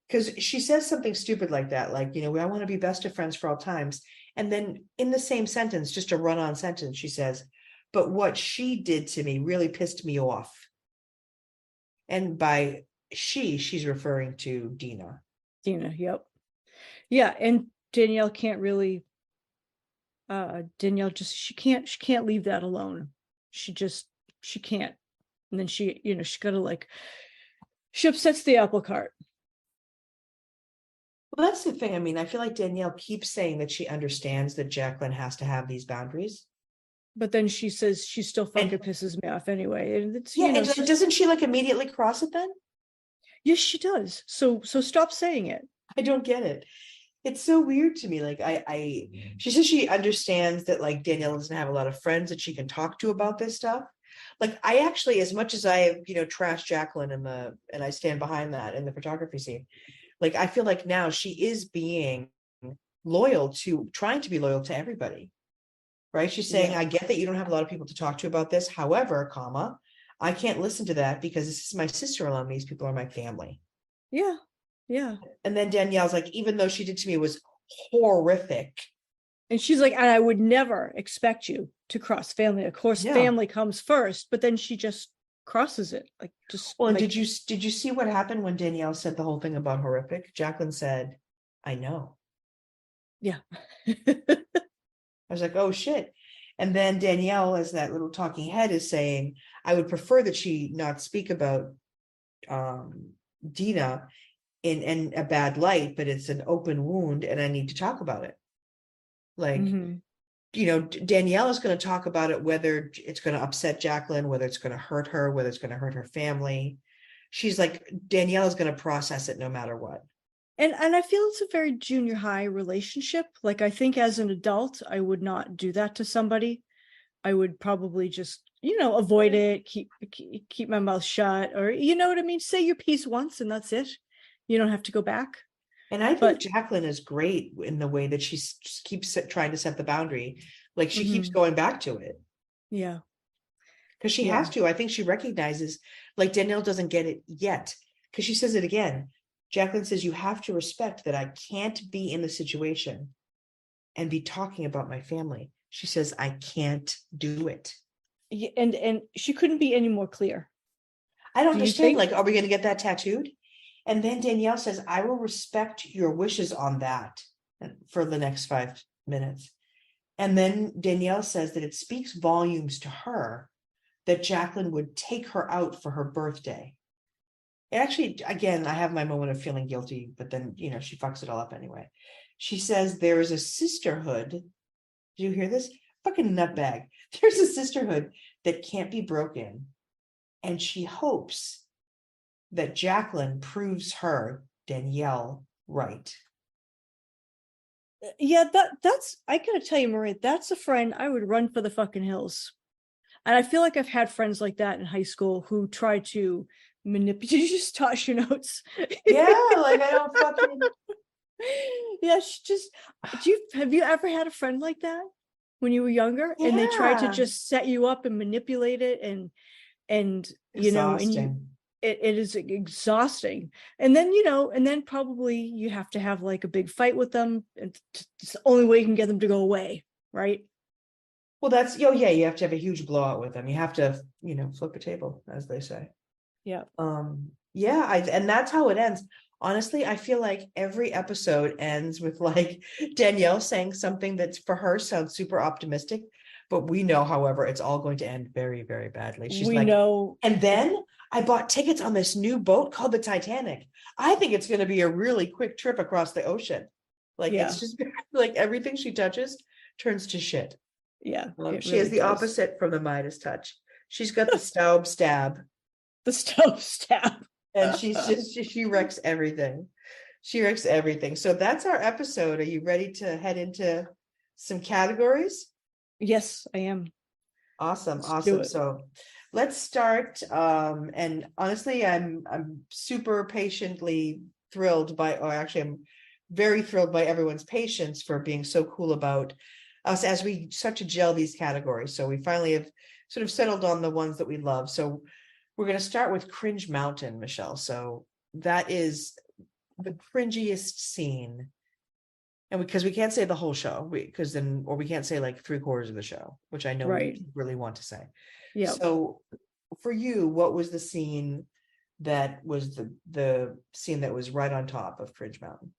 Because she says something stupid like that, like, I want to be best of friends for all times. And then in the same sentence, just a run-on sentence, she says, but what she did to me really pissed me off. And by she's referring to Dina. Yep. Yeah, and Danielle can't really, she can't leave that alone. She can't. And then she gotta she upsets the apple cart. Well, that's the thing. I mean, I feel like Danielle keeps saying that she understands that Jacqueline has to have these boundaries. But then she says she still fucking pisses me off anyway. And it's, and doesn't she immediately cross it then? Yes, she does. So stop saying it. I don't get it. It's so weird to me. Like she says she understands that Danielle doesn't have a lot of friends that she can talk to about this stuff. Like, I actually, as much as I have, trashed Jacqueline and I stand behind that in the photography scene, I feel like now she is being trying to be loyal to everybody, right? She's saying, I get that you don't have a lot of people to talk to about this. However, I can't listen to that because this is my sister-in-law and these people are my family. Yeah. Yeah. And then Danielle's like, even though she did to me was horrific. And she's like, and I would never expect you to cross family. Of course, family comes first, but then she just crosses it. And did you see what happened when Danielle said the whole thing about horrific? Jacqueline said, I know. Yeah. I was like, oh shit. And then Danielle, as that little talking head, is saying, I would prefer that she not speak about Dina in a bad light, but it's an open wound and I need to talk about it. Danielle is going to talk about it, whether it's going to upset Jacqueline, whether it's going to hurt her, whether it's going to hurt her family. She's like, Danielle is going to process it no matter what. And I feel it's a very junior high relationship. I think as an adult, I would not do that to somebody. I would probably just, avoid it, keep my mouth shut, or, you know what I mean? Say your piece once and that's it. You don't have to go back. And I think Jacqueline is great in the way that she keeps trying to set the boundary. She keeps going back to it. Yeah. Because she has to. I think she recognizes, Danielle doesn't get it yet. Because she says it again. Jacqueline says, you have to respect that I can't be in the situation and be talking about my family. She says, I can't do it. Yeah, and she couldn't be any more clear. I don't understand. Are we going to get that tattooed? And then Danielle says, I will respect your wishes on that for the next 5 minutes. And then Danielle says that it speaks volumes to her that Jacqueline would take her out for her birthday. Actually, again, I have my moment of feeling guilty, but then, she fucks it all up anyway. She says there is a sisterhood. Did you hear this? Fucking nutbag. There's a sisterhood that can't be broken. And she hopes that Jacqueline proves her, Danielle, right. Yeah, that's, I gotta tell you, Maria, that's a friend I would run for the fucking hills. And I feel like I've had friends like that in high school who try to manipulate. Did you just toss your notes? Yeah, I don't fucking. Yeah, have you ever had a friend like that when you were younger? Yeah. And they tried to just set you up and manipulate it and Exhausting. it is exhausting. And then, you know, and then probably you have to have like a big fight with them, and it's the only way you can get them to go away, right? Well, that's, oh yeah, you have to have a huge blowout with them. You have to, you know, flip a table, as they say. Yeah. Yeah, and that's how it ends. Honestly, I feel like every episode ends with like Danielle saying something that's for her sounds super optimistic, but we know, however, it's all going to end very, very badly. She's We like, know. and then I bought tickets on this new boat called the Titanic. I think it's going to be a really quick trip across the ocean. Like, Yeah. it's just like everything she touches turns to shit. Yeah. It She really has the does. opposite from the Midas touch. She's got the Staub stab, The stove stab. and she wrecks everything. She wrecks everything. So that's our episode. Are you ready to head into some categories? Yes, I am. Awesome, Let's do awesome. it. So let's start. And honestly, I'm super patiently thrilled by, or actually, I'm very thrilled by everyone's patience for being so cool about us as we start to gel these categories. So we finally have sort of settled on the ones that we love. So we're going to start with Cringe Mountain, Michelle. So that is the cringiest scene. And because we can't say the whole show, because then, or we can't say like 3/4 of the show, which I know Right. we really want to say. Yeah. So for you, what was the scene that was the scene that was right on top of Cringe Mountain?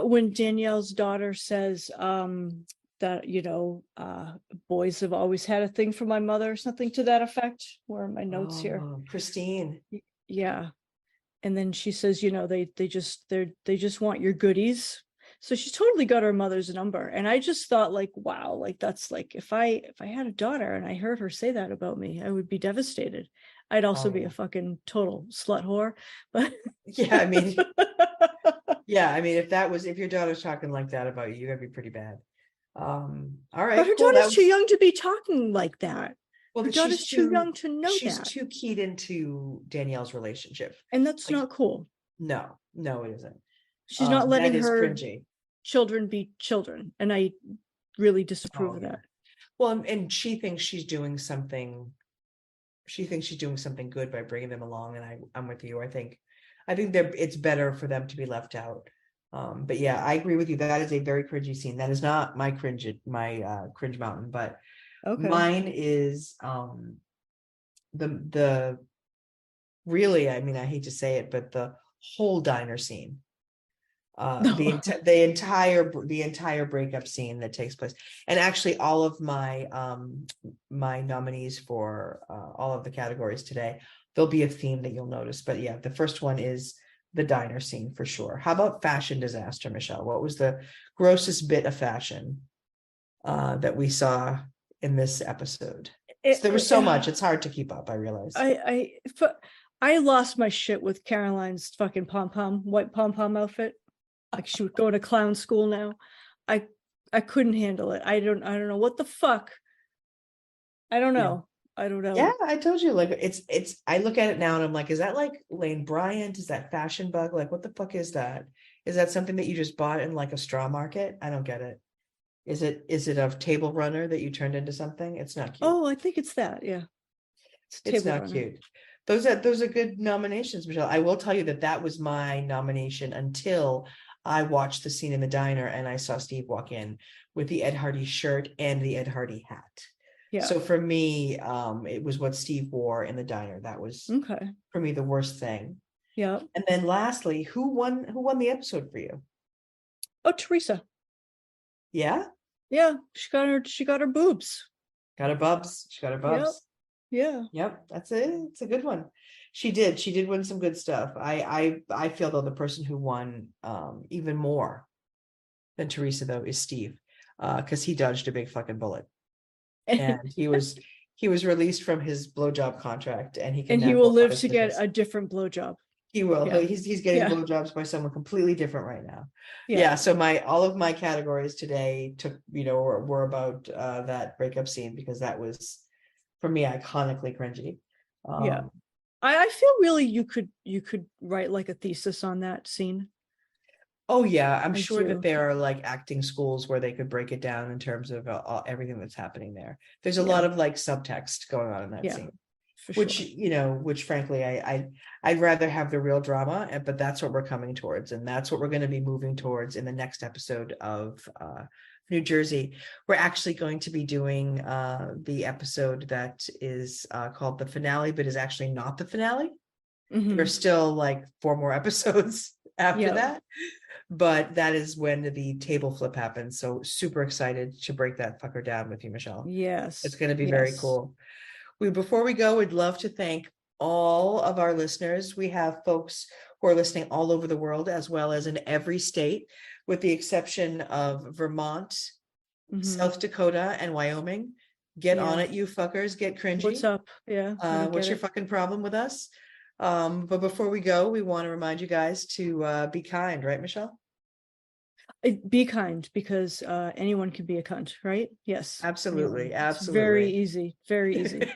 When Danielle's daughter says that, you know, boys have always had a thing for my mother, or something to that effect. Where are my notes here? Christine. Yeah. And then she says, you know, they just want your goodies. So she's totally got her mother's number. And I just thought, like, wow, like that's like, if I had a daughter and I heard her say that about me, I would be devastated. I'd also be a fucking total slut whore. But yeah, I mean, if your daughter's talking like that about you, you're gonna be pretty bad. All right, but her cool. daughter's too young to be talking like that. Well, her daughter's too young to know she's that. too keyed into Danielle's relationship, and that's not cool. No, it isn't. She's not letting her cringy. Children be children, and I really disapprove of that. Well, and she thinks she's doing something. She thinks she's doing something good by bringing them along, and I'm with you. I think it's better for them to be left out. But yeah, I agree with you. That is a very cringy scene. That is not my cringe mountain, but mine is the really, I mean, I hate to say it, but the whole diner scene. The entire breakup scene that takes place, and actually all of my my nominees for all of the categories today, there'll be a theme that you'll notice. But yeah, the first one is the diner scene for sure. How about fashion disaster, Michelle? What was the grossest bit of fashion that we saw in this episode? There was so much, it's hard to keep up, I realize. I lost my shit with Caroline's fucking white pom-pom outfit. Like she would go to clown school now. I couldn't handle it. I don't know what the fuck. I don't know. I don't know. Yeah, I told you, like, it's I look at it now and I'm like, is that like Lane Bryant? Is that Fashion Bug? Like, what the fuck is that? Is that something that you just bought in like a straw market? I don't get it. Is it a table runner that you turned into something? It's not cute. Oh, I think it's that. Yeah. It's not cute. Those are good nominations, Michelle. I will tell you that was my nomination until I watched the scene in the diner and I saw Steve walk in with the Ed Hardy shirt and the Ed Hardy hat. Yeah. So for me, it was what Steve wore in the diner. That was for me the worst thing. Yeah. And then lastly, who won the episode for you? Oh, Teresa. Yeah? Yeah. She got her boobs. Got her bubs. She got her bubs. Yep. Yeah. Yep. That's it. It's a good one. She did win some good stuff. I feel though the person who won even more than Teresa though is Steve, because he dodged a big fucking bullet, and he was released from his blowjob contract, and he will live to get a different blowjob. He will. Yeah. He's getting blowjobs by someone completely different right now. Yeah. So all of my categories today were about that breakup scene, because that was for me iconically cringy. I feel really you could write like a thesis on that scene. Oh yeah, I'm sure that there are like acting schools where they could break it down in terms of everything that's happening there. There's a lot of like subtext going on in that scene. for which, sure. you know, which frankly, I'd rather have the real drama, but that's what we're coming towards. And that's what we're going to be moving towards in the next episode of New Jersey. We're actually going to be doing the episode that is called the finale, but is actually not the finale. There's still like 4 more episodes after that. But that is when the table flip happens. So super excited to break that fucker down with you, Michelle. Yes. It's going to be very cool. Before we go, we'd love to thank all of our listeners. We have folks who are listening all over the world, as well as in every state, with the exception of Vermont, South Dakota, and Wyoming. Get on it, you fuckers. Get cringy. What's up? Yeah. What's your fucking problem with us? But before we go, we want to remind you guys to be kind, right, Michelle? Be kind, because anyone can be a cunt, right? Yes. Absolutely. Anyone. Absolutely. It's very easy. Very easy.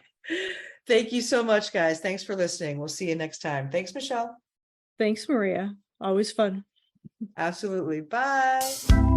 Thank you so much, guys. Thanks for listening. We'll see you next time. Thanks, Michelle. Thanks, Maria. Always fun. Absolutely. Bye.